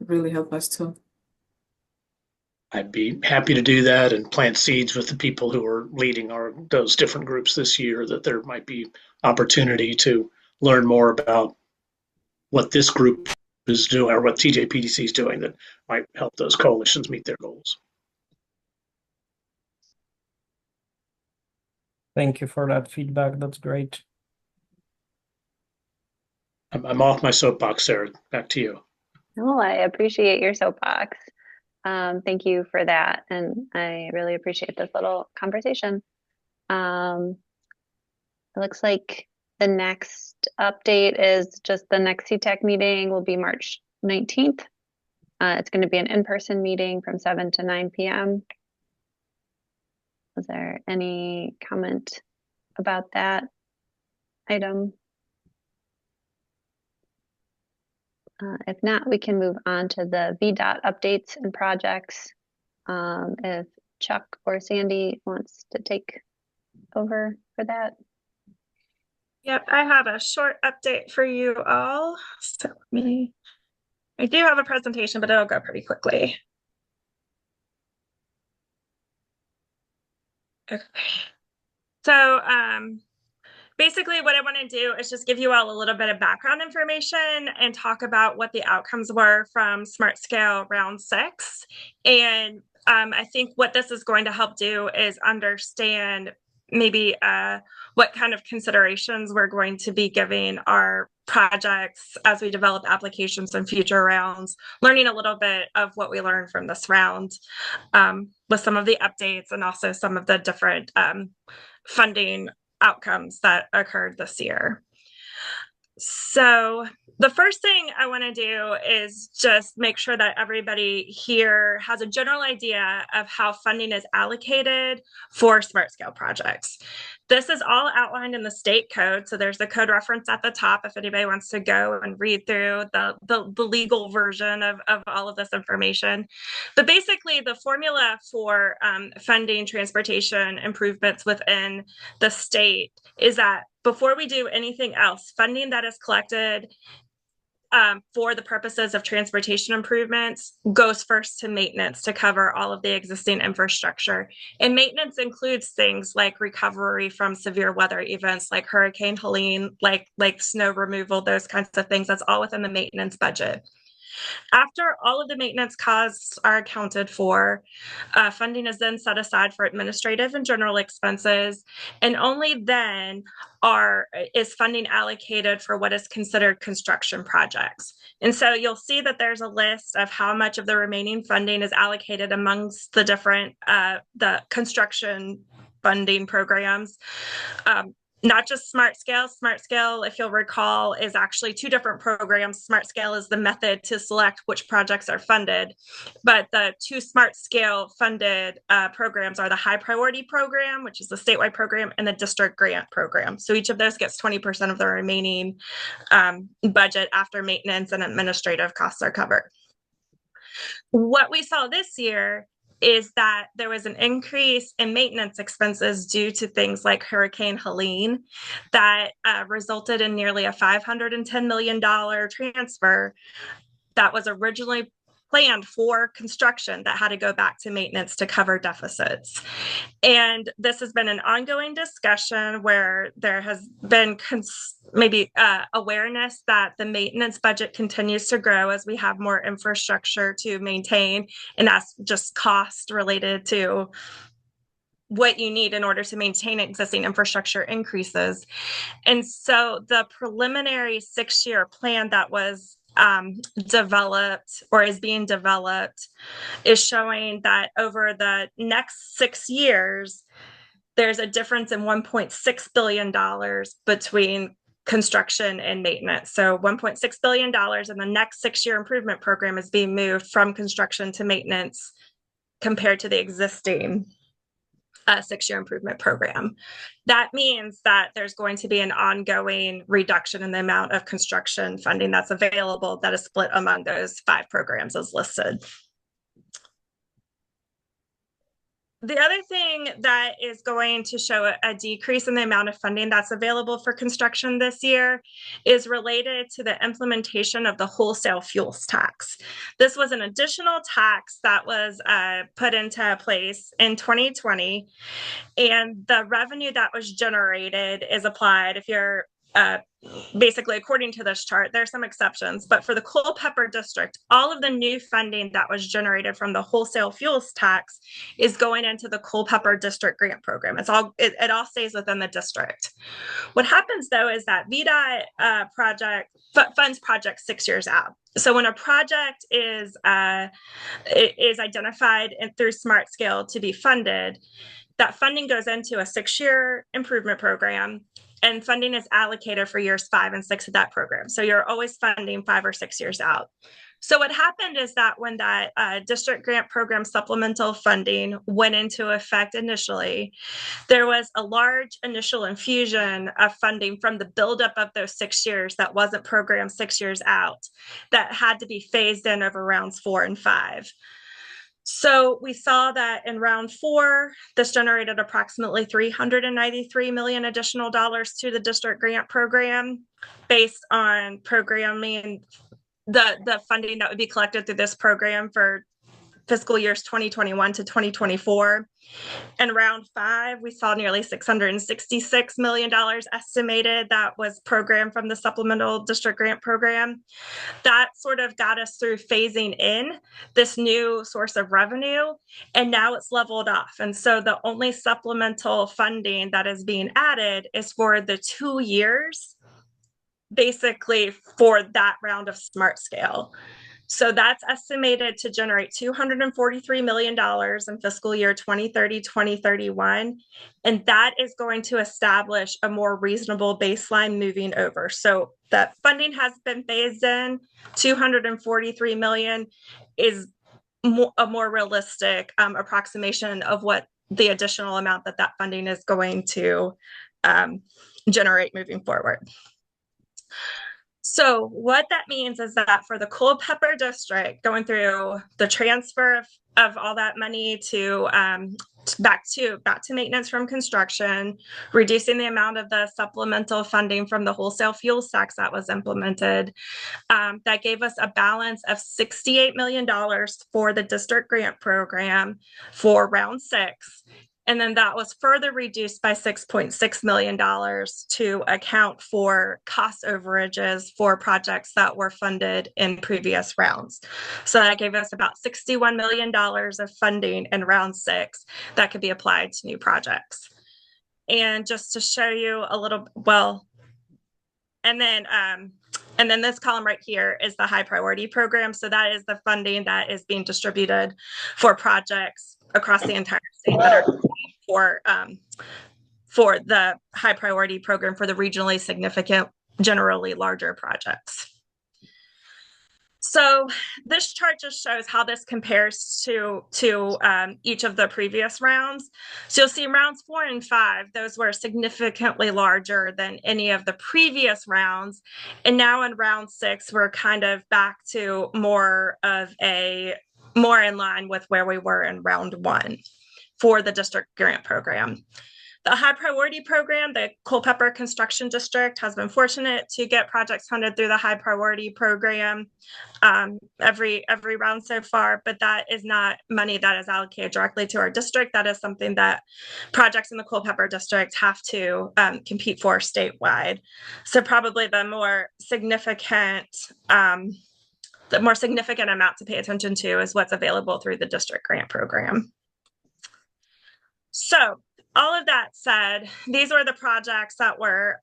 Really help us too. I'd be happy to do that and plant seeds with the people who are leading those different groups this year, that there might be opportunity to learn more about what this group is doing or what TJPDC is doing that might help those coalitions meet their goals. Thank you for that feedback. That's great. I'm off my soapbox, Sarah. Back to you. No, I appreciate your soapbox. Thank you for that. And I really appreciate this little conversation. It looks like the next update is just the next CTAC meeting will be March 19th. It's going to be an in-person meeting from 7 to 9 p.m. Is there any comment about that item? If not, we can move on to the VDOT updates and projects. If Chuck or Sandy wants to take over for that. Yep, I have a short update for you all. So I do have a presentation, but it'll go pretty quickly. Okay. So basically what I want to do is just give you all a little bit of background information and talk about what the outcomes were from Smart Scale Round 6. And I think what this is going to help do is understand maybe what kind of considerations we're going to be giving our projects as we develop applications in future rounds, learning a little bit of what we learned from this round with some of the updates and also some of the different funding outcomes that occurred this year. So the first thing I want to do is just make sure that everybody here has a general idea of how funding is allocated for smart scale projects. This is all outlined in the state code. So there's the code reference at the top if anybody wants to go and read through the legal version of all of this information. But basically the formula for funding transportation improvements within the state is that before we do anything else, funding that is collected for the purposes of transportation improvements goes first to maintenance to cover all of the existing infrastructure. And maintenance includes things like recovery from severe weather events like Hurricane Helene, like snow removal, those kinds of things. That's all within the maintenance budget. After all of the maintenance costs are accounted for, funding is then set aside for administrative and general expenses, and only then is funding allocated for what is considered construction projects. And so you'll see that there's a list of how much of the remaining funding is allocated amongst the different the construction funding programs. Not just Smart Scale. Smart Scale, if you'll recall, is actually two different programs. Smart Scale is the method to select which projects are funded. But the two Smart Scale funded programs are the High Priority Program, which is the statewide program, and the District Grant Program. So each of those gets 20% of the remaining budget after maintenance and administrative costs are covered. What we saw this year is that there was an increase in maintenance expenses due to things like Hurricane Helene that resulted in nearly a $510 million transfer that was originally planned for construction that had to go back to maintenance to cover deficits. And this has been an ongoing discussion where there has been awareness that the maintenance budget continues to grow as we have more infrastructure to maintain, and that's just cost related to what you need in order to maintain existing infrastructure increases. And so the preliminary 6-year plan that was developed or is being developed is showing that over the next 6 years, there's a difference in $1.6 billion between construction and maintenance. So $1.6 billion in the next 6-year improvement program is being moved from construction to maintenance compared to the existing 6-year improvement program. That means that there's going to be an ongoing reduction in the amount of construction funding that's available that is split among those 5 programs as listed. The other thing that is going to show a decrease in the amount of funding that's available for construction this year is related to the implementation of the wholesale fuels tax. This was an additional tax that was put into place in 2020, and the revenue that was generated is applied. If you're basically, according to this chart, there are some exceptions, but for the Culpeper district, all of the new funding that was generated from the wholesale fuels tax is going into the Culpeper district grant program. It all stays within the district. What happens though is that VDOT funds projects 6 years out. So when a project is identified through Smart Scale to be funded, that funding goes into a 6-year improvement program, and funding is allocated for years 5 and 6 of that program. So you're always funding 5 or 6 years out. So what happened is that when that district grant program supplemental funding went into effect initially, there was a large initial infusion of funding from the buildup of those 6 years that wasn't programmed 6 years out, that had to be phased in over rounds 4 and 5. So we saw that in round 4, this generated approximately $393 million additional dollars to the district grant program based on programming the funding that would be collected through this program for fiscal years 2021 to 2024. In round 5, we saw nearly $666 million estimated that was programmed from the supplemental district grant program. That sort of got us through phasing in this new source of revenue, and now it's leveled off. And so the only supplemental funding that is being added is for the 2 years, basically for that round of Smart Scale. So that's estimated to generate $243 million in fiscal year 2030, 2031. And that is going to establish a more reasonable baseline moving over. So that funding has been phased in. $243 million is a more realistic approximation of what the additional amount that funding is going to generate moving forward. So what that means is that for the Culpeper district, going through the transfer of all that money to back to maintenance from construction, reducing the amount of the supplemental funding from the wholesale fuels tax that was implemented, that gave us a balance of $68 million for the district grant program for round 6. And then that was further reduced by $6.6 million to account for cost overages for projects that were funded in previous rounds. So that gave us about $61 million of funding in round 6 that could be applied to new projects. And just to show you a little, and then this column right here is the high priority program. So that is the funding that is being distributed for projects across the entire state that are for the high priority program for the regionally significant, generally larger projects. So this chart just shows how this compares to each of the previous rounds. So you'll see rounds 4 and 5, those were significantly larger than any of the previous rounds. And now in round 6, we're kind of back to more in line with where we were in round 1 for the district grant program. The high priority program, the Culpeper Construction District, has been fortunate to get projects funded through the high priority program every round so far, but that is not money that is allocated directly to our district. That is something that projects in the Culpeper District have to compete for statewide. So probably the more significant amount to pay attention to is what's available through the district grant program. So all of that said, these were the projects that were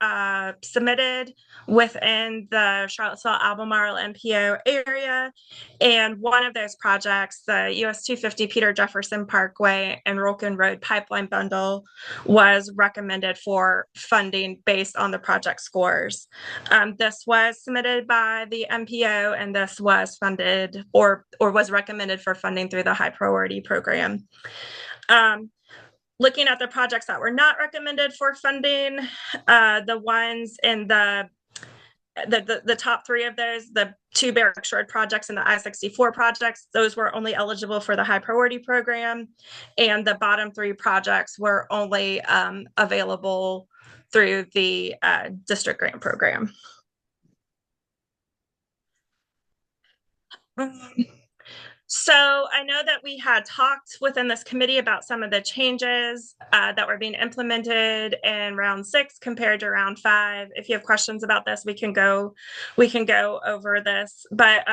submitted within the Charlottesville Albemarle MPO area. And one of those projects, the US 250 Peter Jefferson Parkway and Rolkin Road Pipeline Bundle, was recommended for funding based on the project scores. This was submitted by the MPO, and this was funded or was recommended for funding through the high priority program. Looking at the projects that were not recommended for funding, the ones in the top 3 of those, the 2 Barrack Shore projects and the I-64 projects, those were only eligible for the high priority program. And the bottom 3 projects were only available through the district grant program. So I know that we had talked within this committee about some of the changes that were being implemented in round 6 compared to round 5. If you have questions about this, we can go over this. But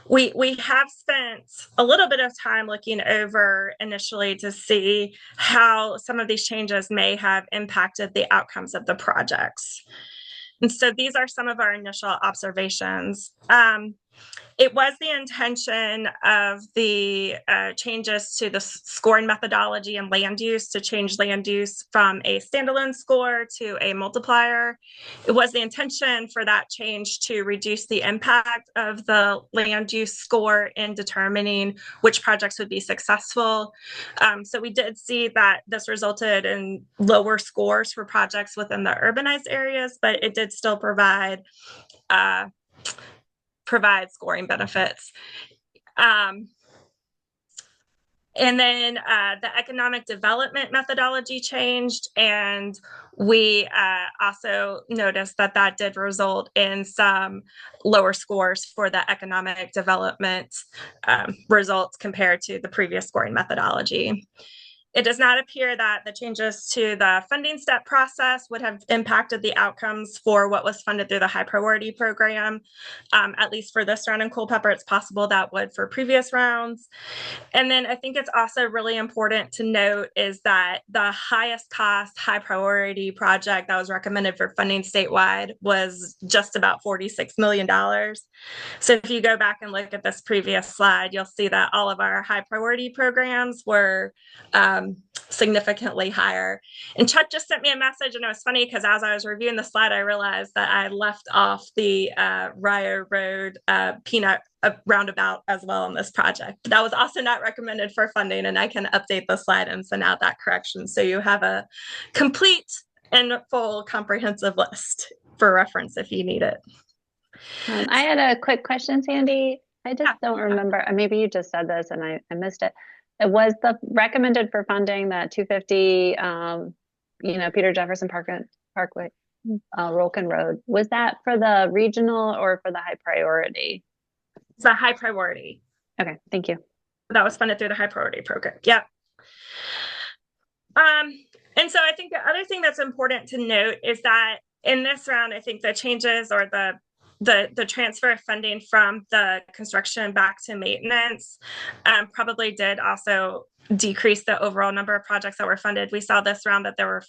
we have spent a little bit of time looking over initially to see how some of these changes may have impacted the outcomes of the projects. And so these are some of our initial observations. It was the intention of the changes to the scoring methodology and land use to change land use from a standalone score to a multiplier. It was the intention for that change to reduce the impact of the land use score in determining which projects would be successful. So we did see that this resulted in lower scores for projects within the urbanized areas, but it did still provide scoring benefits. And then the economic development methodology changed, and we also noticed that that did result in some lower scores for the economic development results compared to the previous scoring methodology. It does not appear that the changes to the funding step process would have impacted the outcomes for what was funded through the high priority program. At least for this round in Culpeper, it's possible that would for previous rounds. And then I think it's also really important to note is that the highest cost high priority project that was recommended for funding statewide was just about $46 million. So if you go back and look at this previous slide, you'll see that all of our high priority programs were significantly higher. And Chuck just sent me a message, and it was funny because as I was reviewing the slide, I realized that I left off the Rio Road peanut roundabout as well on this project. That was also not recommended for funding, and I can update the slide and send out that correction so you have a complete and full comprehensive list for reference if you need it. I had a quick question, Sandy. I just don't remember. Maybe you just said this and I missed it. It was the recommended for funding that 250, Peter Jefferson Parkway, Rolkin Road. Was that for the regional or for the high priority? It's a high priority. Okay, thank you. That was funded through the high priority program. Yeah. And so I think the other thing that's important to note is that in this round, I think the changes or the transfer of funding from the construction back to maintenance probably did also decrease the overall number of projects that were funded. We saw this round that there were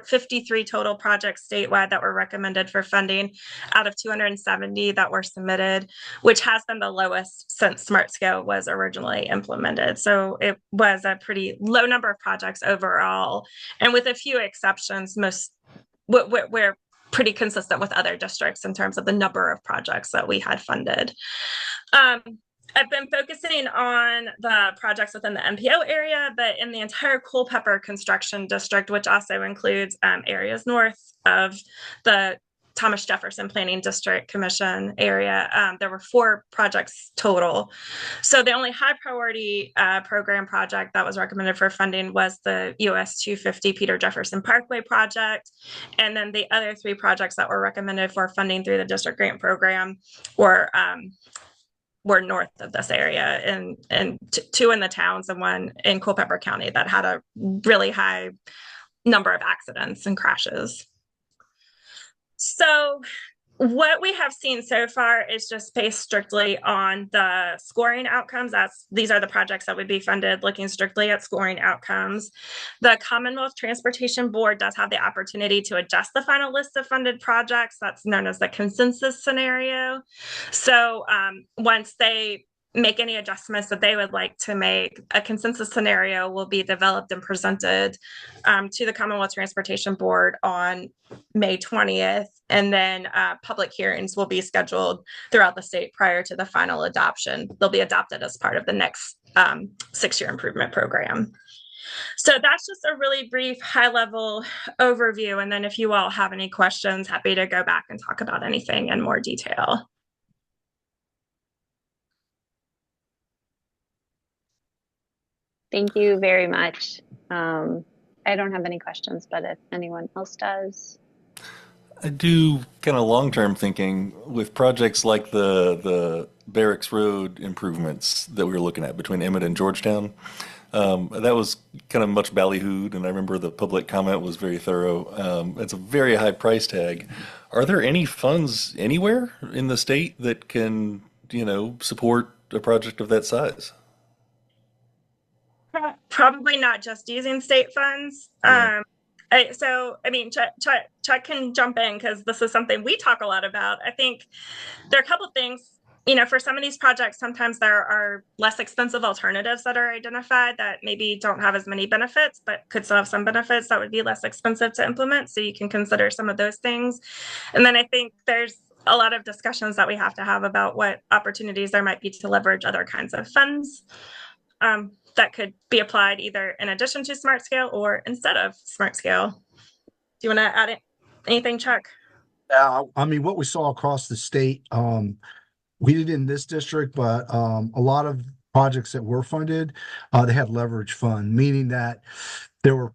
53 total projects statewide that were recommended for funding out of 270 that were submitted, which has been the lowest since Smart Scale was originally implemented. So it was a pretty low number of projects overall. And with a few exceptions, we're pretty consistent with other districts in terms of the number of projects that we had funded. I've been focusing on the projects within the MPO area, but in the entire Culpeper construction district, which also includes areas north of the Thomas Jefferson Planning District Commission area, there were 4 projects total. So the only high priority program project that was recommended for funding was the US 250 Peter Jefferson Parkway project. And then the other 3 projects that were recommended for funding through the district grant program were north of this area, and 2 in the towns and 1 in Culpeper County that had a really high number of accidents and crashes. So what we have seen so far is just based strictly on the scoring outcomes. These are the projects that would be funded looking strictly at scoring outcomes. The Commonwealth Transportation Board does have the opportunity to adjust the final list of funded projects. That's known as the consensus scenario. So once they make any adjustments that they would like to make, a consensus scenario will be developed and presented to the Commonwealth Transportation Board on May 20th. And then public hearings will be scheduled throughout the state prior to the final adoption. They'll be adopted as part of the next 6-year improvement program. So that's just a really brief high-level overview. And then if you all have any questions, happy to go back and talk about anything in more detail. Thank you very much. I don't have any questions, but if anyone else does. I do kind of long-term thinking with projects like the Barracks Road improvements that we were looking at between Emmett and Georgetown. That was kind of much ballyhooed, and I remember the public comment was very thorough. It's a very high price tag. Are there any funds anywhere in the state that can, support a project of that size? Probably not just using state funds. Yeah. Chuck can jump in because this is something we talk a lot about. I think there are a couple things. For some of these projects, sometimes there are less expensive alternatives that are identified that maybe don't have as many benefits, but could still have some benefits that would be less expensive to implement. So you can consider some of those things. And then I think there's a lot of discussions that we have to have about what opportunities there might be to leverage other kinds of funds that could be applied either in addition to Smart Scale or instead of Smart Scale. Do you want to add anything, Chuck? I mean, what we saw across the state, we did in this district, but a lot of projects that were funded, they had leverage fund, meaning that there were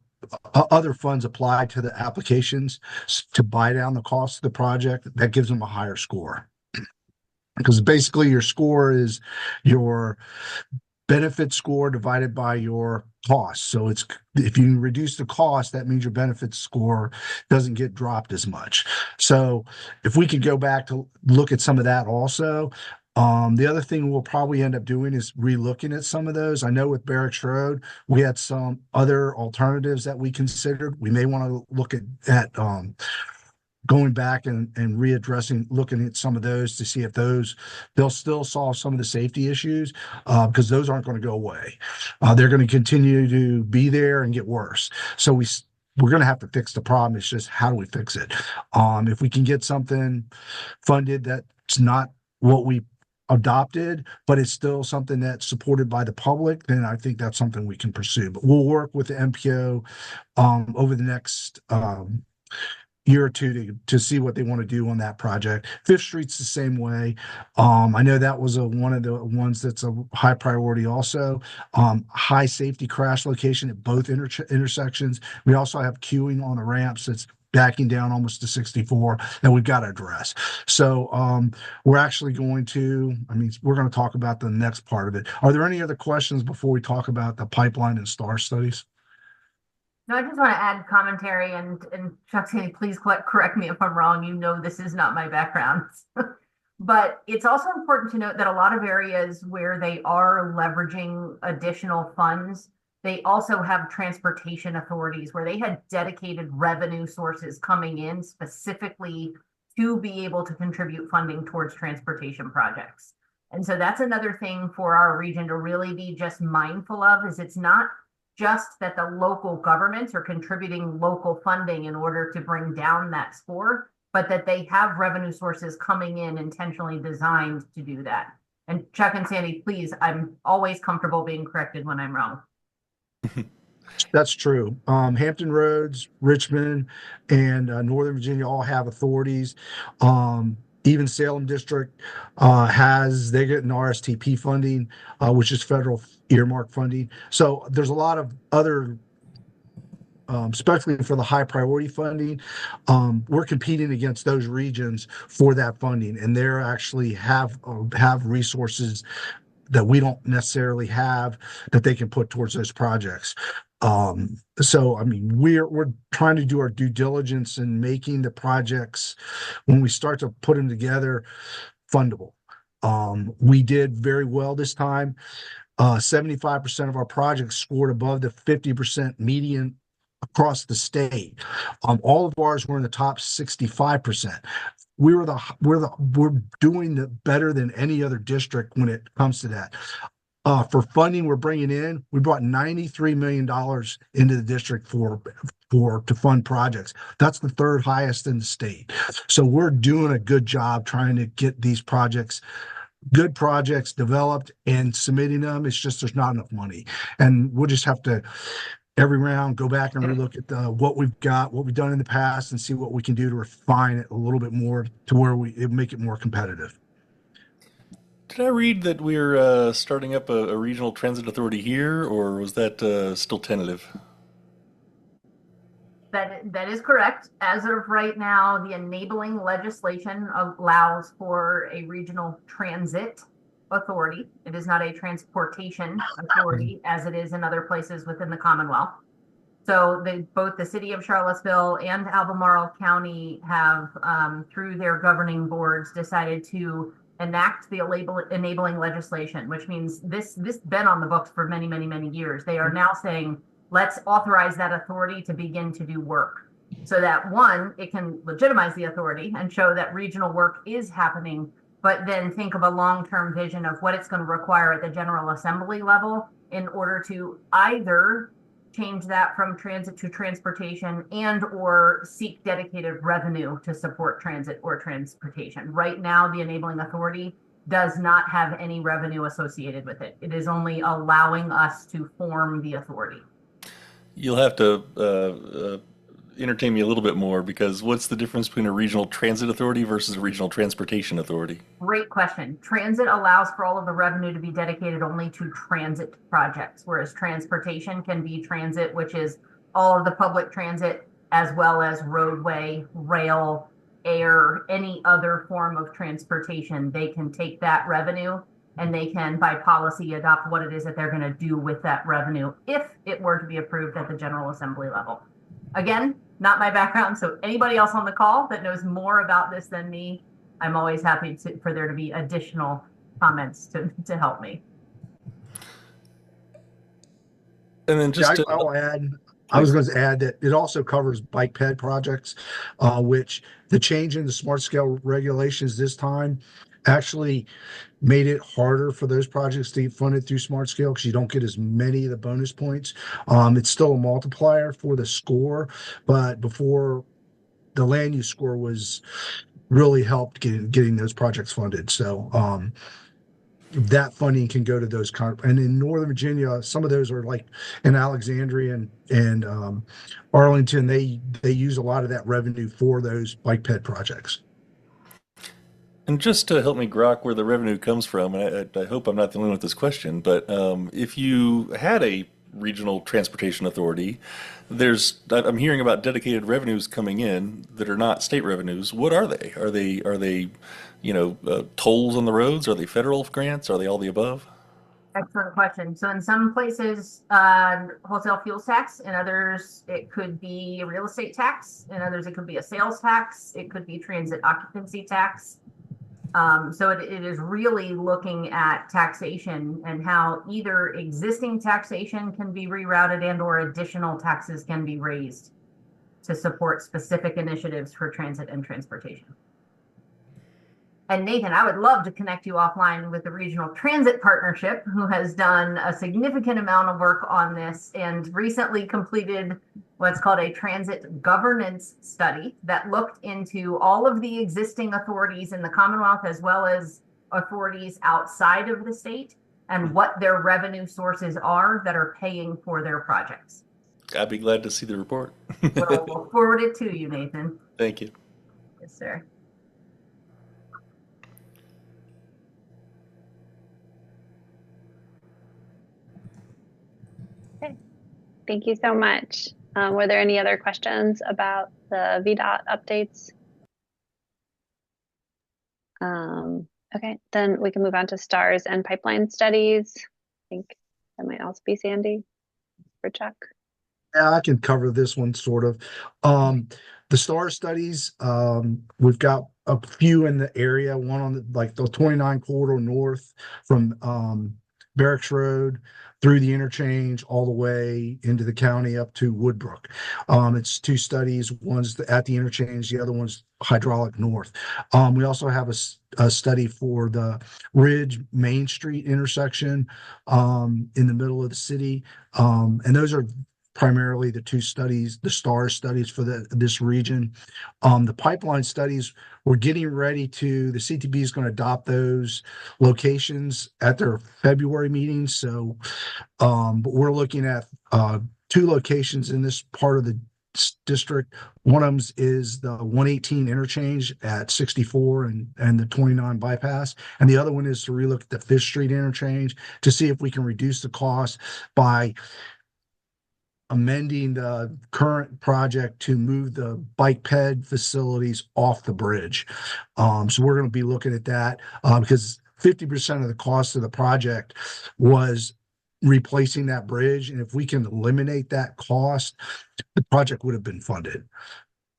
other funds applied to the applications to buy down the cost of the project. That gives them a higher score. Because basically your score is your benefit score divided by your cost. So it's if you reduce the cost, that means your benefit score doesn't get dropped as much. So if we could go back to look at some of that also. The other thing we'll probably end up doing is re-looking at some of those. I know with Barracks Road, we had some other alternatives that we considered. We may want to look at going back and readdressing, looking at some of those to see if they'll still solve some of the safety issues, because those aren't going to go away. They're going to continue to be there and get worse. So we're going to have to fix the problem. It's just how do we fix it? If we can get something funded that's not what we adopted, but it's still something that's supported by the public, then I think that's something we can pursue. But we'll work with the MPO over the next year or two to see what they want to do on that project. Fifth Street's the same way. I know that was one of the ones that's a high priority also. High safety crash location at both intersections. We also have queuing on the ramps that's backing down almost to 64 that we've got to address. So we're actually we're going to talk about the next part of it. Are there any other questions before we talk about the pipeline and STAR studies? No, I just want to add commentary and Chuck, please correct me if I'm wrong. This is not my background. But it's also important to note that a lot of areas where they are leveraging additional funds, they also have transportation authorities where they had dedicated revenue sources coming in specifically to be able to contribute funding towards transportation projects. And so that's another thing for our region to really be just mindful of, is it's not just that the local governments are contributing local funding in order to bring down that score, but that they have revenue sources coming in intentionally designed to do that. And Chuck and Sandy, please, I'm always comfortable being corrected when I'm wrong. That's true. Hampton Roads, Richmond, and Northern Virginia all have authorities. Even Salem District they get an RSTP funding, which is federal earmark funding. So there's a lot of other, especially for the high priority funding, we're competing against those regions for that funding, and they actually have resources that we don't necessarily have that they can put towards those projects. So I mean, we're trying to do our due diligence in making the projects, when we start to put them together, fundable. We did very well this time. 75% of our projects scored above the 50% median across the state. All of ours were in the top 65%. We're doing better than any other district when it comes to that. For funding we brought $93 million into the district to fund projects. That's the third highest in the state. So we're doing a good job trying to get these good projects developed and submitting them. It's just there's not enough money. And we'll just have to every round go back and relook at what we've got, what we've done in the past, and see what we can do to refine it a little bit more to where it make it more competitive. Did I read that we're starting up a regional transit authority here, or was that still tentative? That is correct. As of right now, the enabling legislation allows for a regional transit authority. It is not a transportation authority as it is in other places within the Commonwealth. So both the City of Charlottesville and Albemarle County have, through their governing boards, decided to enact the enabling legislation, which means this been on the books for many, many, many years. They are now saying, let's authorize that authority to begin to do work, so that one, it can legitimize the authority and show that regional work is happening, but then think of a long-term vision of what it's going to require at the General Assembly level in order to either change that from transit to transportation and or seek dedicated revenue to support transit or transportation. Right now, the enabling authority does not have any revenue associated with it. It is only allowing us to form the authority. You'll have to entertain me a little bit more, because what's the difference between a regional transit authority versus a regional transportation authority? Great question. Transit allows for all of the revenue to be dedicated only to transit projects, whereas transportation can be transit, which is all of the public transit, as well as roadway, rail, air, any other form of transportation. They can take that revenue and they can, by policy, adopt what it is that they're going to do with that revenue if it were to be approved at the General Assembly level. Again, not my background, so anybody else on the call that knows more about this than me, I'm always happy for there to be additional comments to help me. And then just Yeah, I'll add, I was going to add that it also covers bike ped projects, which the change in the smart scale regulations this time actually made it harder for those projects to get funded through smart scale, because you don't get as many of the bonus points. It's still a multiplier for the score, but before, the land use score was really helped getting those projects funded. So that funding can go to those and in Northern Virginia, some of those are like in Alexandria and Arlington, they use a lot of that revenue for those bike ped projects. And just to help me grok where the revenue comes from, and I hope I'm not the only one with this question, but if you had a regional transportation authority, I'm hearing about dedicated revenues coming in that are not state revenues. What are they? Are they tolls on the roads? Are they federal grants? Are they all the above? Excellent question. So in some places, wholesale fuels tax. In others, it could be a real estate tax. In others, it could be a sales tax. It could be transit occupancy tax. So it is really looking at taxation and how either existing taxation can be rerouted and or additional taxes can be raised to support specific initiatives for transit and transportation. And Nathan, I would love to connect you offline with the Regional Transit Partnership, who has done a significant amount of work on this and recently completed what's called a transit governance study that looked into all of the existing authorities in the Commonwealth as well as authorities outside of the state and what their revenue sources are that are paying for their projects. I'd be glad to see the report. Well, we'll forward it to you, Nathan. Thank you. Yes, sir. Okay. Thank you so much. Were there any other questions about the VDOT updates? Okay, then we can move on to STARS and pipeline studies. I think that might also be Sandy for Chuck. Yeah, I can cover this one sort of. The STARS studies, we've got a few in the area, one on the 29 corridor north from Barracks Road through the interchange all the way into the county up to Woodbrook. It's two studies, one's at the interchange, the other one's hydraulic north. We also have a study for the Ridge Main Street intersection in the middle of the city. And those are primarily the two studies, the STARS studies for this region. The pipeline studies, we're getting ready the CTB is going to adopt those locations at their February meeting. So, but we're looking at two locations in this part of the district. One of them is the 118 interchange at 64 and the 29 bypass. And the other one is to relook at the Fifth Street interchange to see if we can reduce the cost by amending the current project to move the bike ped facilities off the bridge. So we're going to be looking at that because 50% of the cost of the project was replacing that bridge. And if we can eliminate that cost, the project would have been funded.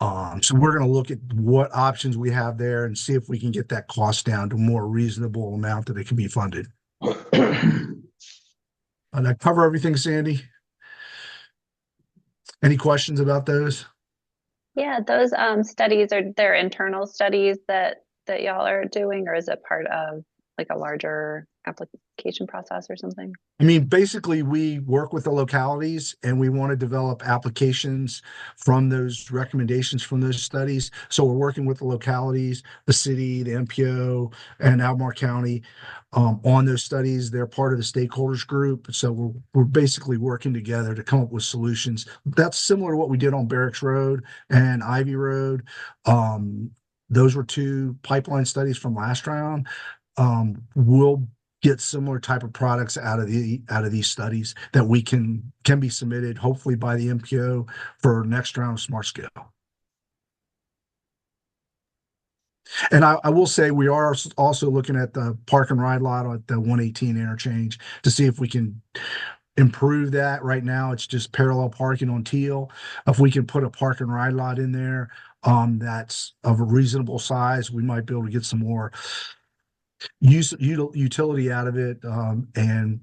So we're going to look at what options we have there and see if we can get that cost down to a more reasonable amount that it can be funded. Did I cover everything, Sandy? Any questions about those? Yeah, those studies they're internal studies that y'all are doing, or is it part of like a larger application process or something? I mean, basically, we work with the localities and we want to develop applications from those recommendations from those studies. So we're working with the localities, the city, the MPO, and Albemarle County on those studies. They're part of the stakeholders group. So we're basically working together to come up with solutions. That's similar to what we did on Barracks Road and Ivy Road. Those were two pipeline studies from last round. We'll get similar type of products out of these studies that we can be submitted hopefully by the MPO for next round of smart scale. And I will say we are also looking at the park and ride lot at the 118 interchange to see if we can improve that. Right now it's just parallel parking on Teal. If we can put a park and ride lot in there that's of a reasonable size, we might be able to get some more utility out of it, and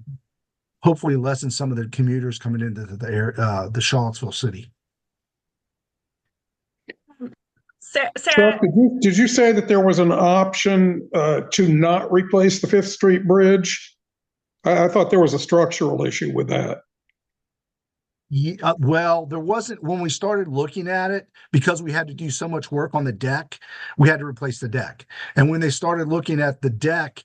hopefully lessen some of the commuters coming into the Charlottesville city. Sarah, Chuck, did you say that there was an option to not replace the Fifth Street Bridge? I thought there was a structural issue with that. Yeah, well, there wasn't when we started looking at it because we had to do so much work on the deck. We had to replace the deck, and when they started looking at the deck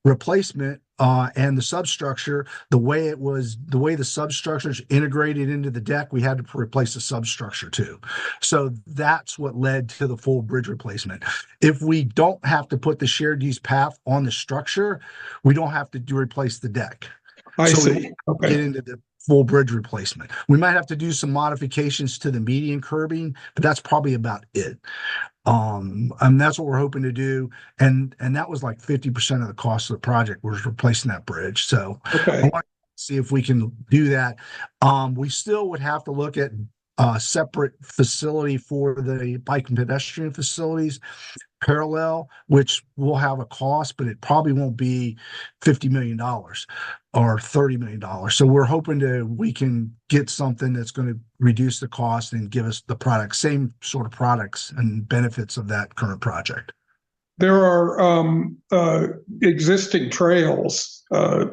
replacement and the substructure, the way the substructure is integrated into the deck, we had to replace the substructure too. So that's what led to the full bridge replacement. If we don't have to put the shared use path on the structure, we don't have to replace the deck. I see. Okay. Get into the full bridge replacement. We might have to do some modifications to the median curbing, but that's probably about it. And that's what we're hoping to do. And that was like 50% of the cost of the project was replacing that bridge. So okay. I want to see if we can do that. We still would have to look at a separate facility for the bike and pedestrian facilities parallel, which will have a cost, but it probably won't be $50 million or $30 million. So we're hoping we can get something that's going to reduce the cost and give us the product, same sort of products and benefits of that current project. There are existing trails right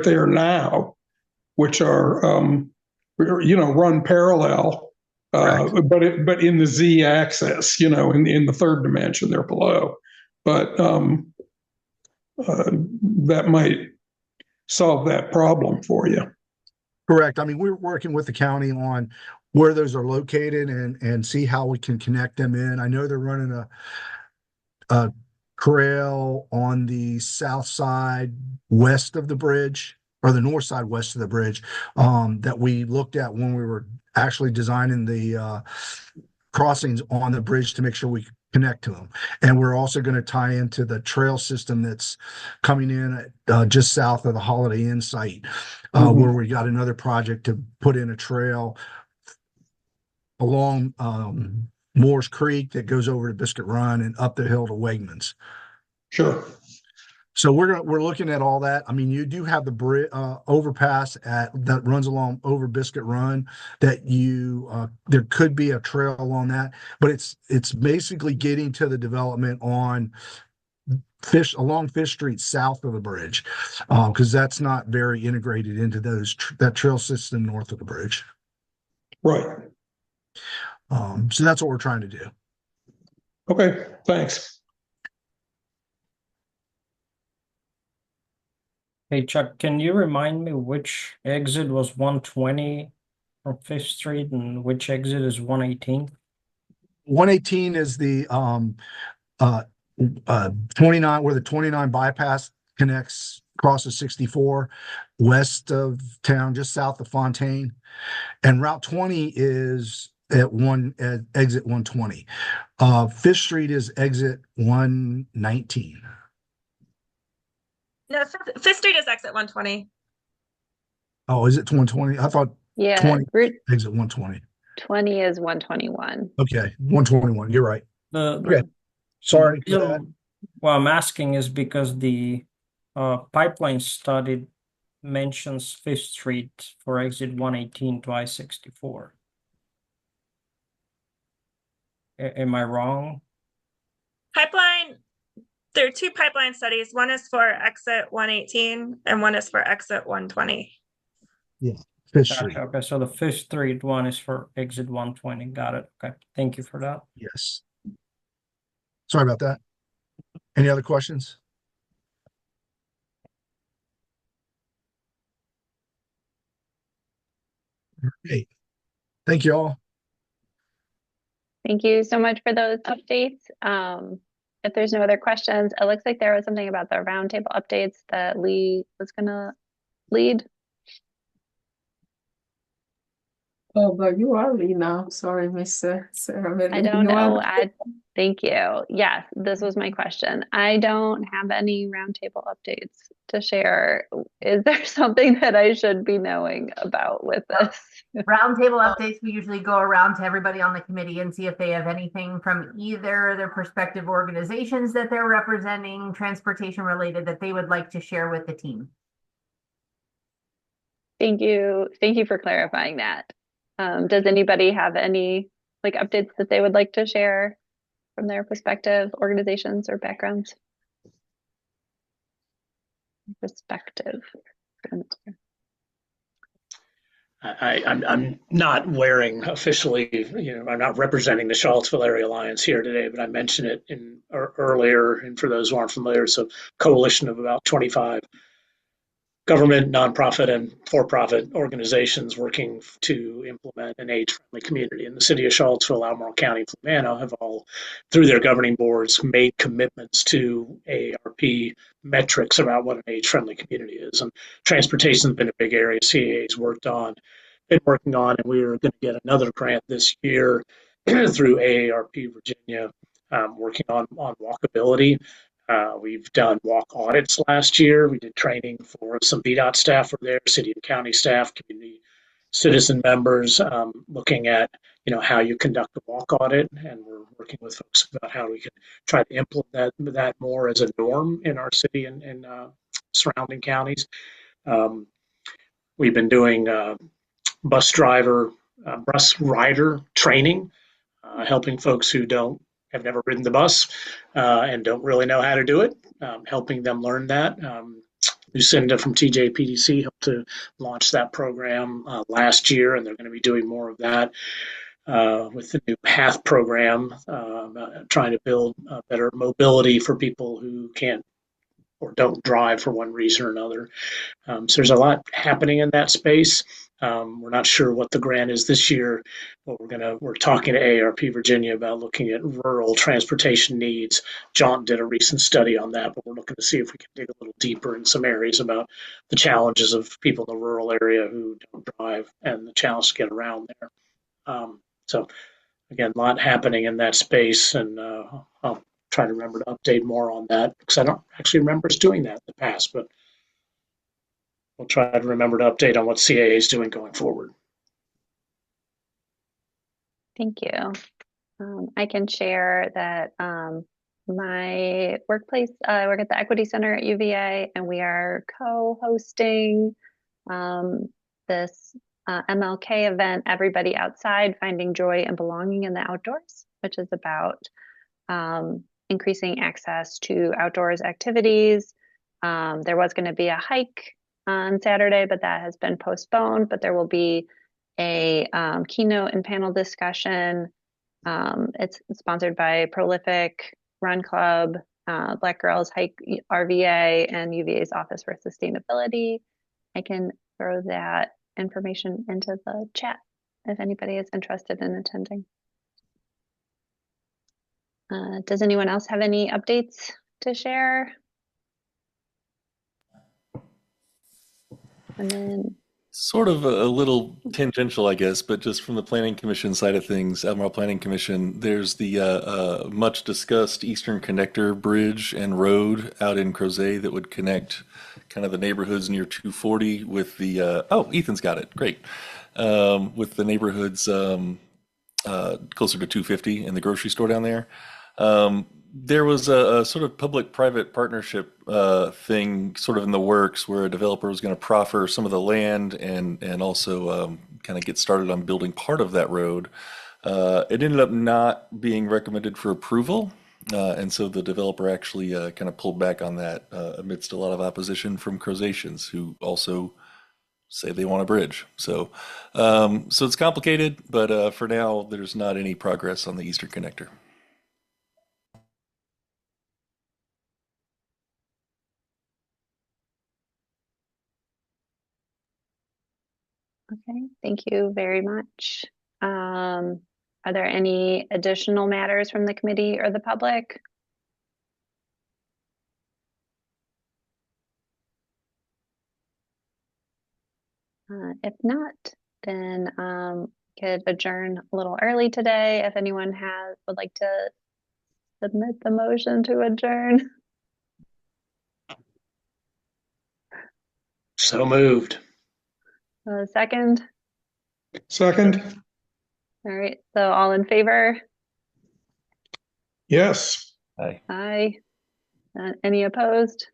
there now, which are run parallel. But in the Z axis, in the third dimension, they're below. But that might solve that problem for you. Correct. I mean, we're working with the county on where those are located and see how we can connect them in. I know they're running a trail on the south side west of the bridge, or the north side west of the bridge, that we looked at when we were actually designing the crossings on the bridge to make sure we connect to them. And we're also going to tie into the trail system that's coming in just south of the Holiday Inn site, where we got another project to put in a trail along Moore's Creek that goes over to Biscuit Run and up the hill to Wegmans. Sure. So we're looking at all that. I mean, you do have the overpass that runs along over Biscuit Run that there could be a trail along that, but it's basically getting to the development on along Fish Street south of the bridge, because that's not very integrated into that trail system north of the bridge. Right. So that's what we're trying to do. Okay. Thanks. Hey, Chuck, can you remind me which exit was 120 from Fifth Street and which exit is 118? 118 is the 29, where the 29 bypass connects crosses 64 west of town, just south of Fontaine. And Route 20 is at exit 120. Fifth Street is exit 119. No, Fifth Street is exit 120. Oh, is it 120? I thought Yeah, 20 Route exit 120. 20 is 121. Okay, 121. You're right. The Okay, sorry for that. reason why I'm asking is because the pipeline study mentions Fifth Street for exit 118 to I-64. Am I wrong? Pipeline, there are two pipeline studies. One is for exit 118 and one is for exit 120. Yeah, Fifth Street. Gotcha. Okay, so the Fifth Street one is for exit 120. Got it. Okay, thank you for that. Yes. Sorry about that. Any other questions? Great. Thank you all. Thank you so much for those updates. If there's no other questions, it looks like there was something about the roundtable updates that Lee was gonna lead. Oh, but you are Lee now. Sorry, Mr. Sarah. I don't know. Thank you. Yes, this was my question. I don't have any roundtable updates to share. Is there something that I should be knowing about with this? Roundtable updates, we usually go around to everybody on the committee and see if they have anything from either their prospective organizations that they're representing, transportation related, that they would like to share with the team. Thank you. Thank you for clarifying that. Does anybody have any updates that they would like to share from their prospective organizations or backgrounds? Perspective. I'm not wearing officially, I'm not representing the Charlottesville Area Alliance here today, but I mentioned it earlier. And for those who aren't familiar, it's a coalition of about 25 government, nonprofit, and for-profit organizations working to implement an age-friendly community. And the City of Charlottesville, Albemarle County, and Flamanna have all, through their governing boards, made commitments to AARP metrics about what an age-friendly community is. And transportation has been a big area CAA's been working on, and we are going to get another grant this year through AARP Virginia, working on walkability. We've done walk audits last year. We did training for some VDOT staff were there, city and county staff, community citizen members, looking at how you conduct a walk audit, and we're working with folks about how we can try to implement that more as a norm in our city and surrounding counties. We've been doing bus rider training, helping folks who have never ridden the bus and don't really know how to do it, helping them learn that. Lucinda from TJPDC helped to launch that program last year, and they're going to be doing more of that with the new PATH program, trying to build better mobility for people who can't or don't drive for one reason or another. So there's a lot happening in that space. We're not sure what the grant is this year, but we're talking to AARP Virginia about looking at rural transportation needs. John did a recent study on that, but we're looking to see if we can dig a little deeper in some areas about the challenges of people in the rural area who don't drive and the challenge to get around there. So again, a lot happening in that space, and I'll try to remember to update more on that because I don't actually remember us doing that in the past, but we'll try to remember to update on what CAA is doing going forward. Thank you. I can share that my workplace, I work at the Equity Center at UVA, and we are co-hosting this MLK event, Everybody Outside, Finding Joy and Belonging in the Outdoors, which is about increasing access to outdoors activities. There was going to be a hike on Saturday, but that has been postponed. But there will be a keynote and panel discussion. It's sponsored by Prolific, Run Club, Black Girls Hike RVA, and UVA's Office for Sustainability. I can throw that information into the chat if anybody is interested in attending. Does anyone else have any updates to share? And then, Sort of a little tangential, I guess, but just from the Planning Commission side of things, Albemarle Planning Commission, there's the much discussed Eastern Connector Bridge and Road out in Crozet that would connect kind of the neighborhoods near 240 with the, oh, Ethan's got it, great. With the neighborhoods closer to 250 and the grocery store down there. There was a sort of public-private partnership thing sort of in the works where a developer was going to proffer some of the land and also kind of get started on building part of that road. It ended up not being recommended for approval, and so the developer actually kind of pulled back on that amidst a lot of opposition from Crozatians who also say they want a bridge. So it's complicated, but for now, there's not any progress on the Eastern Connector. okay, thank you very much. Are there any additional matters from the committee or the public? If not, then could adjourn a little early today if anyone would like to submit the motion to adjourn. So moved. Second. Second. All right, so all in favor? Yes. Aye. Aye. Any opposed?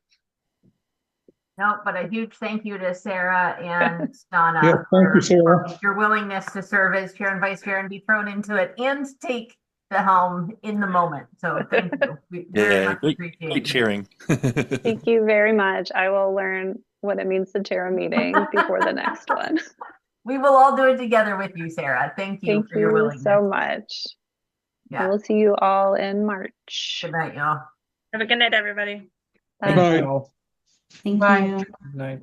No, but a huge thank you to Sarah and Donna Yeah, thank you, Sarah. for your willingness to serve as chair and vice chair and be thrown into it and take the helm in the moment. So thank you. We very Yeah, much great appreciate it. cheering. Thank you very much. I will learn what it means to chair a meeting before the next one. We will all do it together with you, Sarah. Thank you Thank for your you willingness. so much. I Yeah. will see you all in March. Good night, y'all. Have a good night, everybody. Bye. Bye. Thank you. Good night.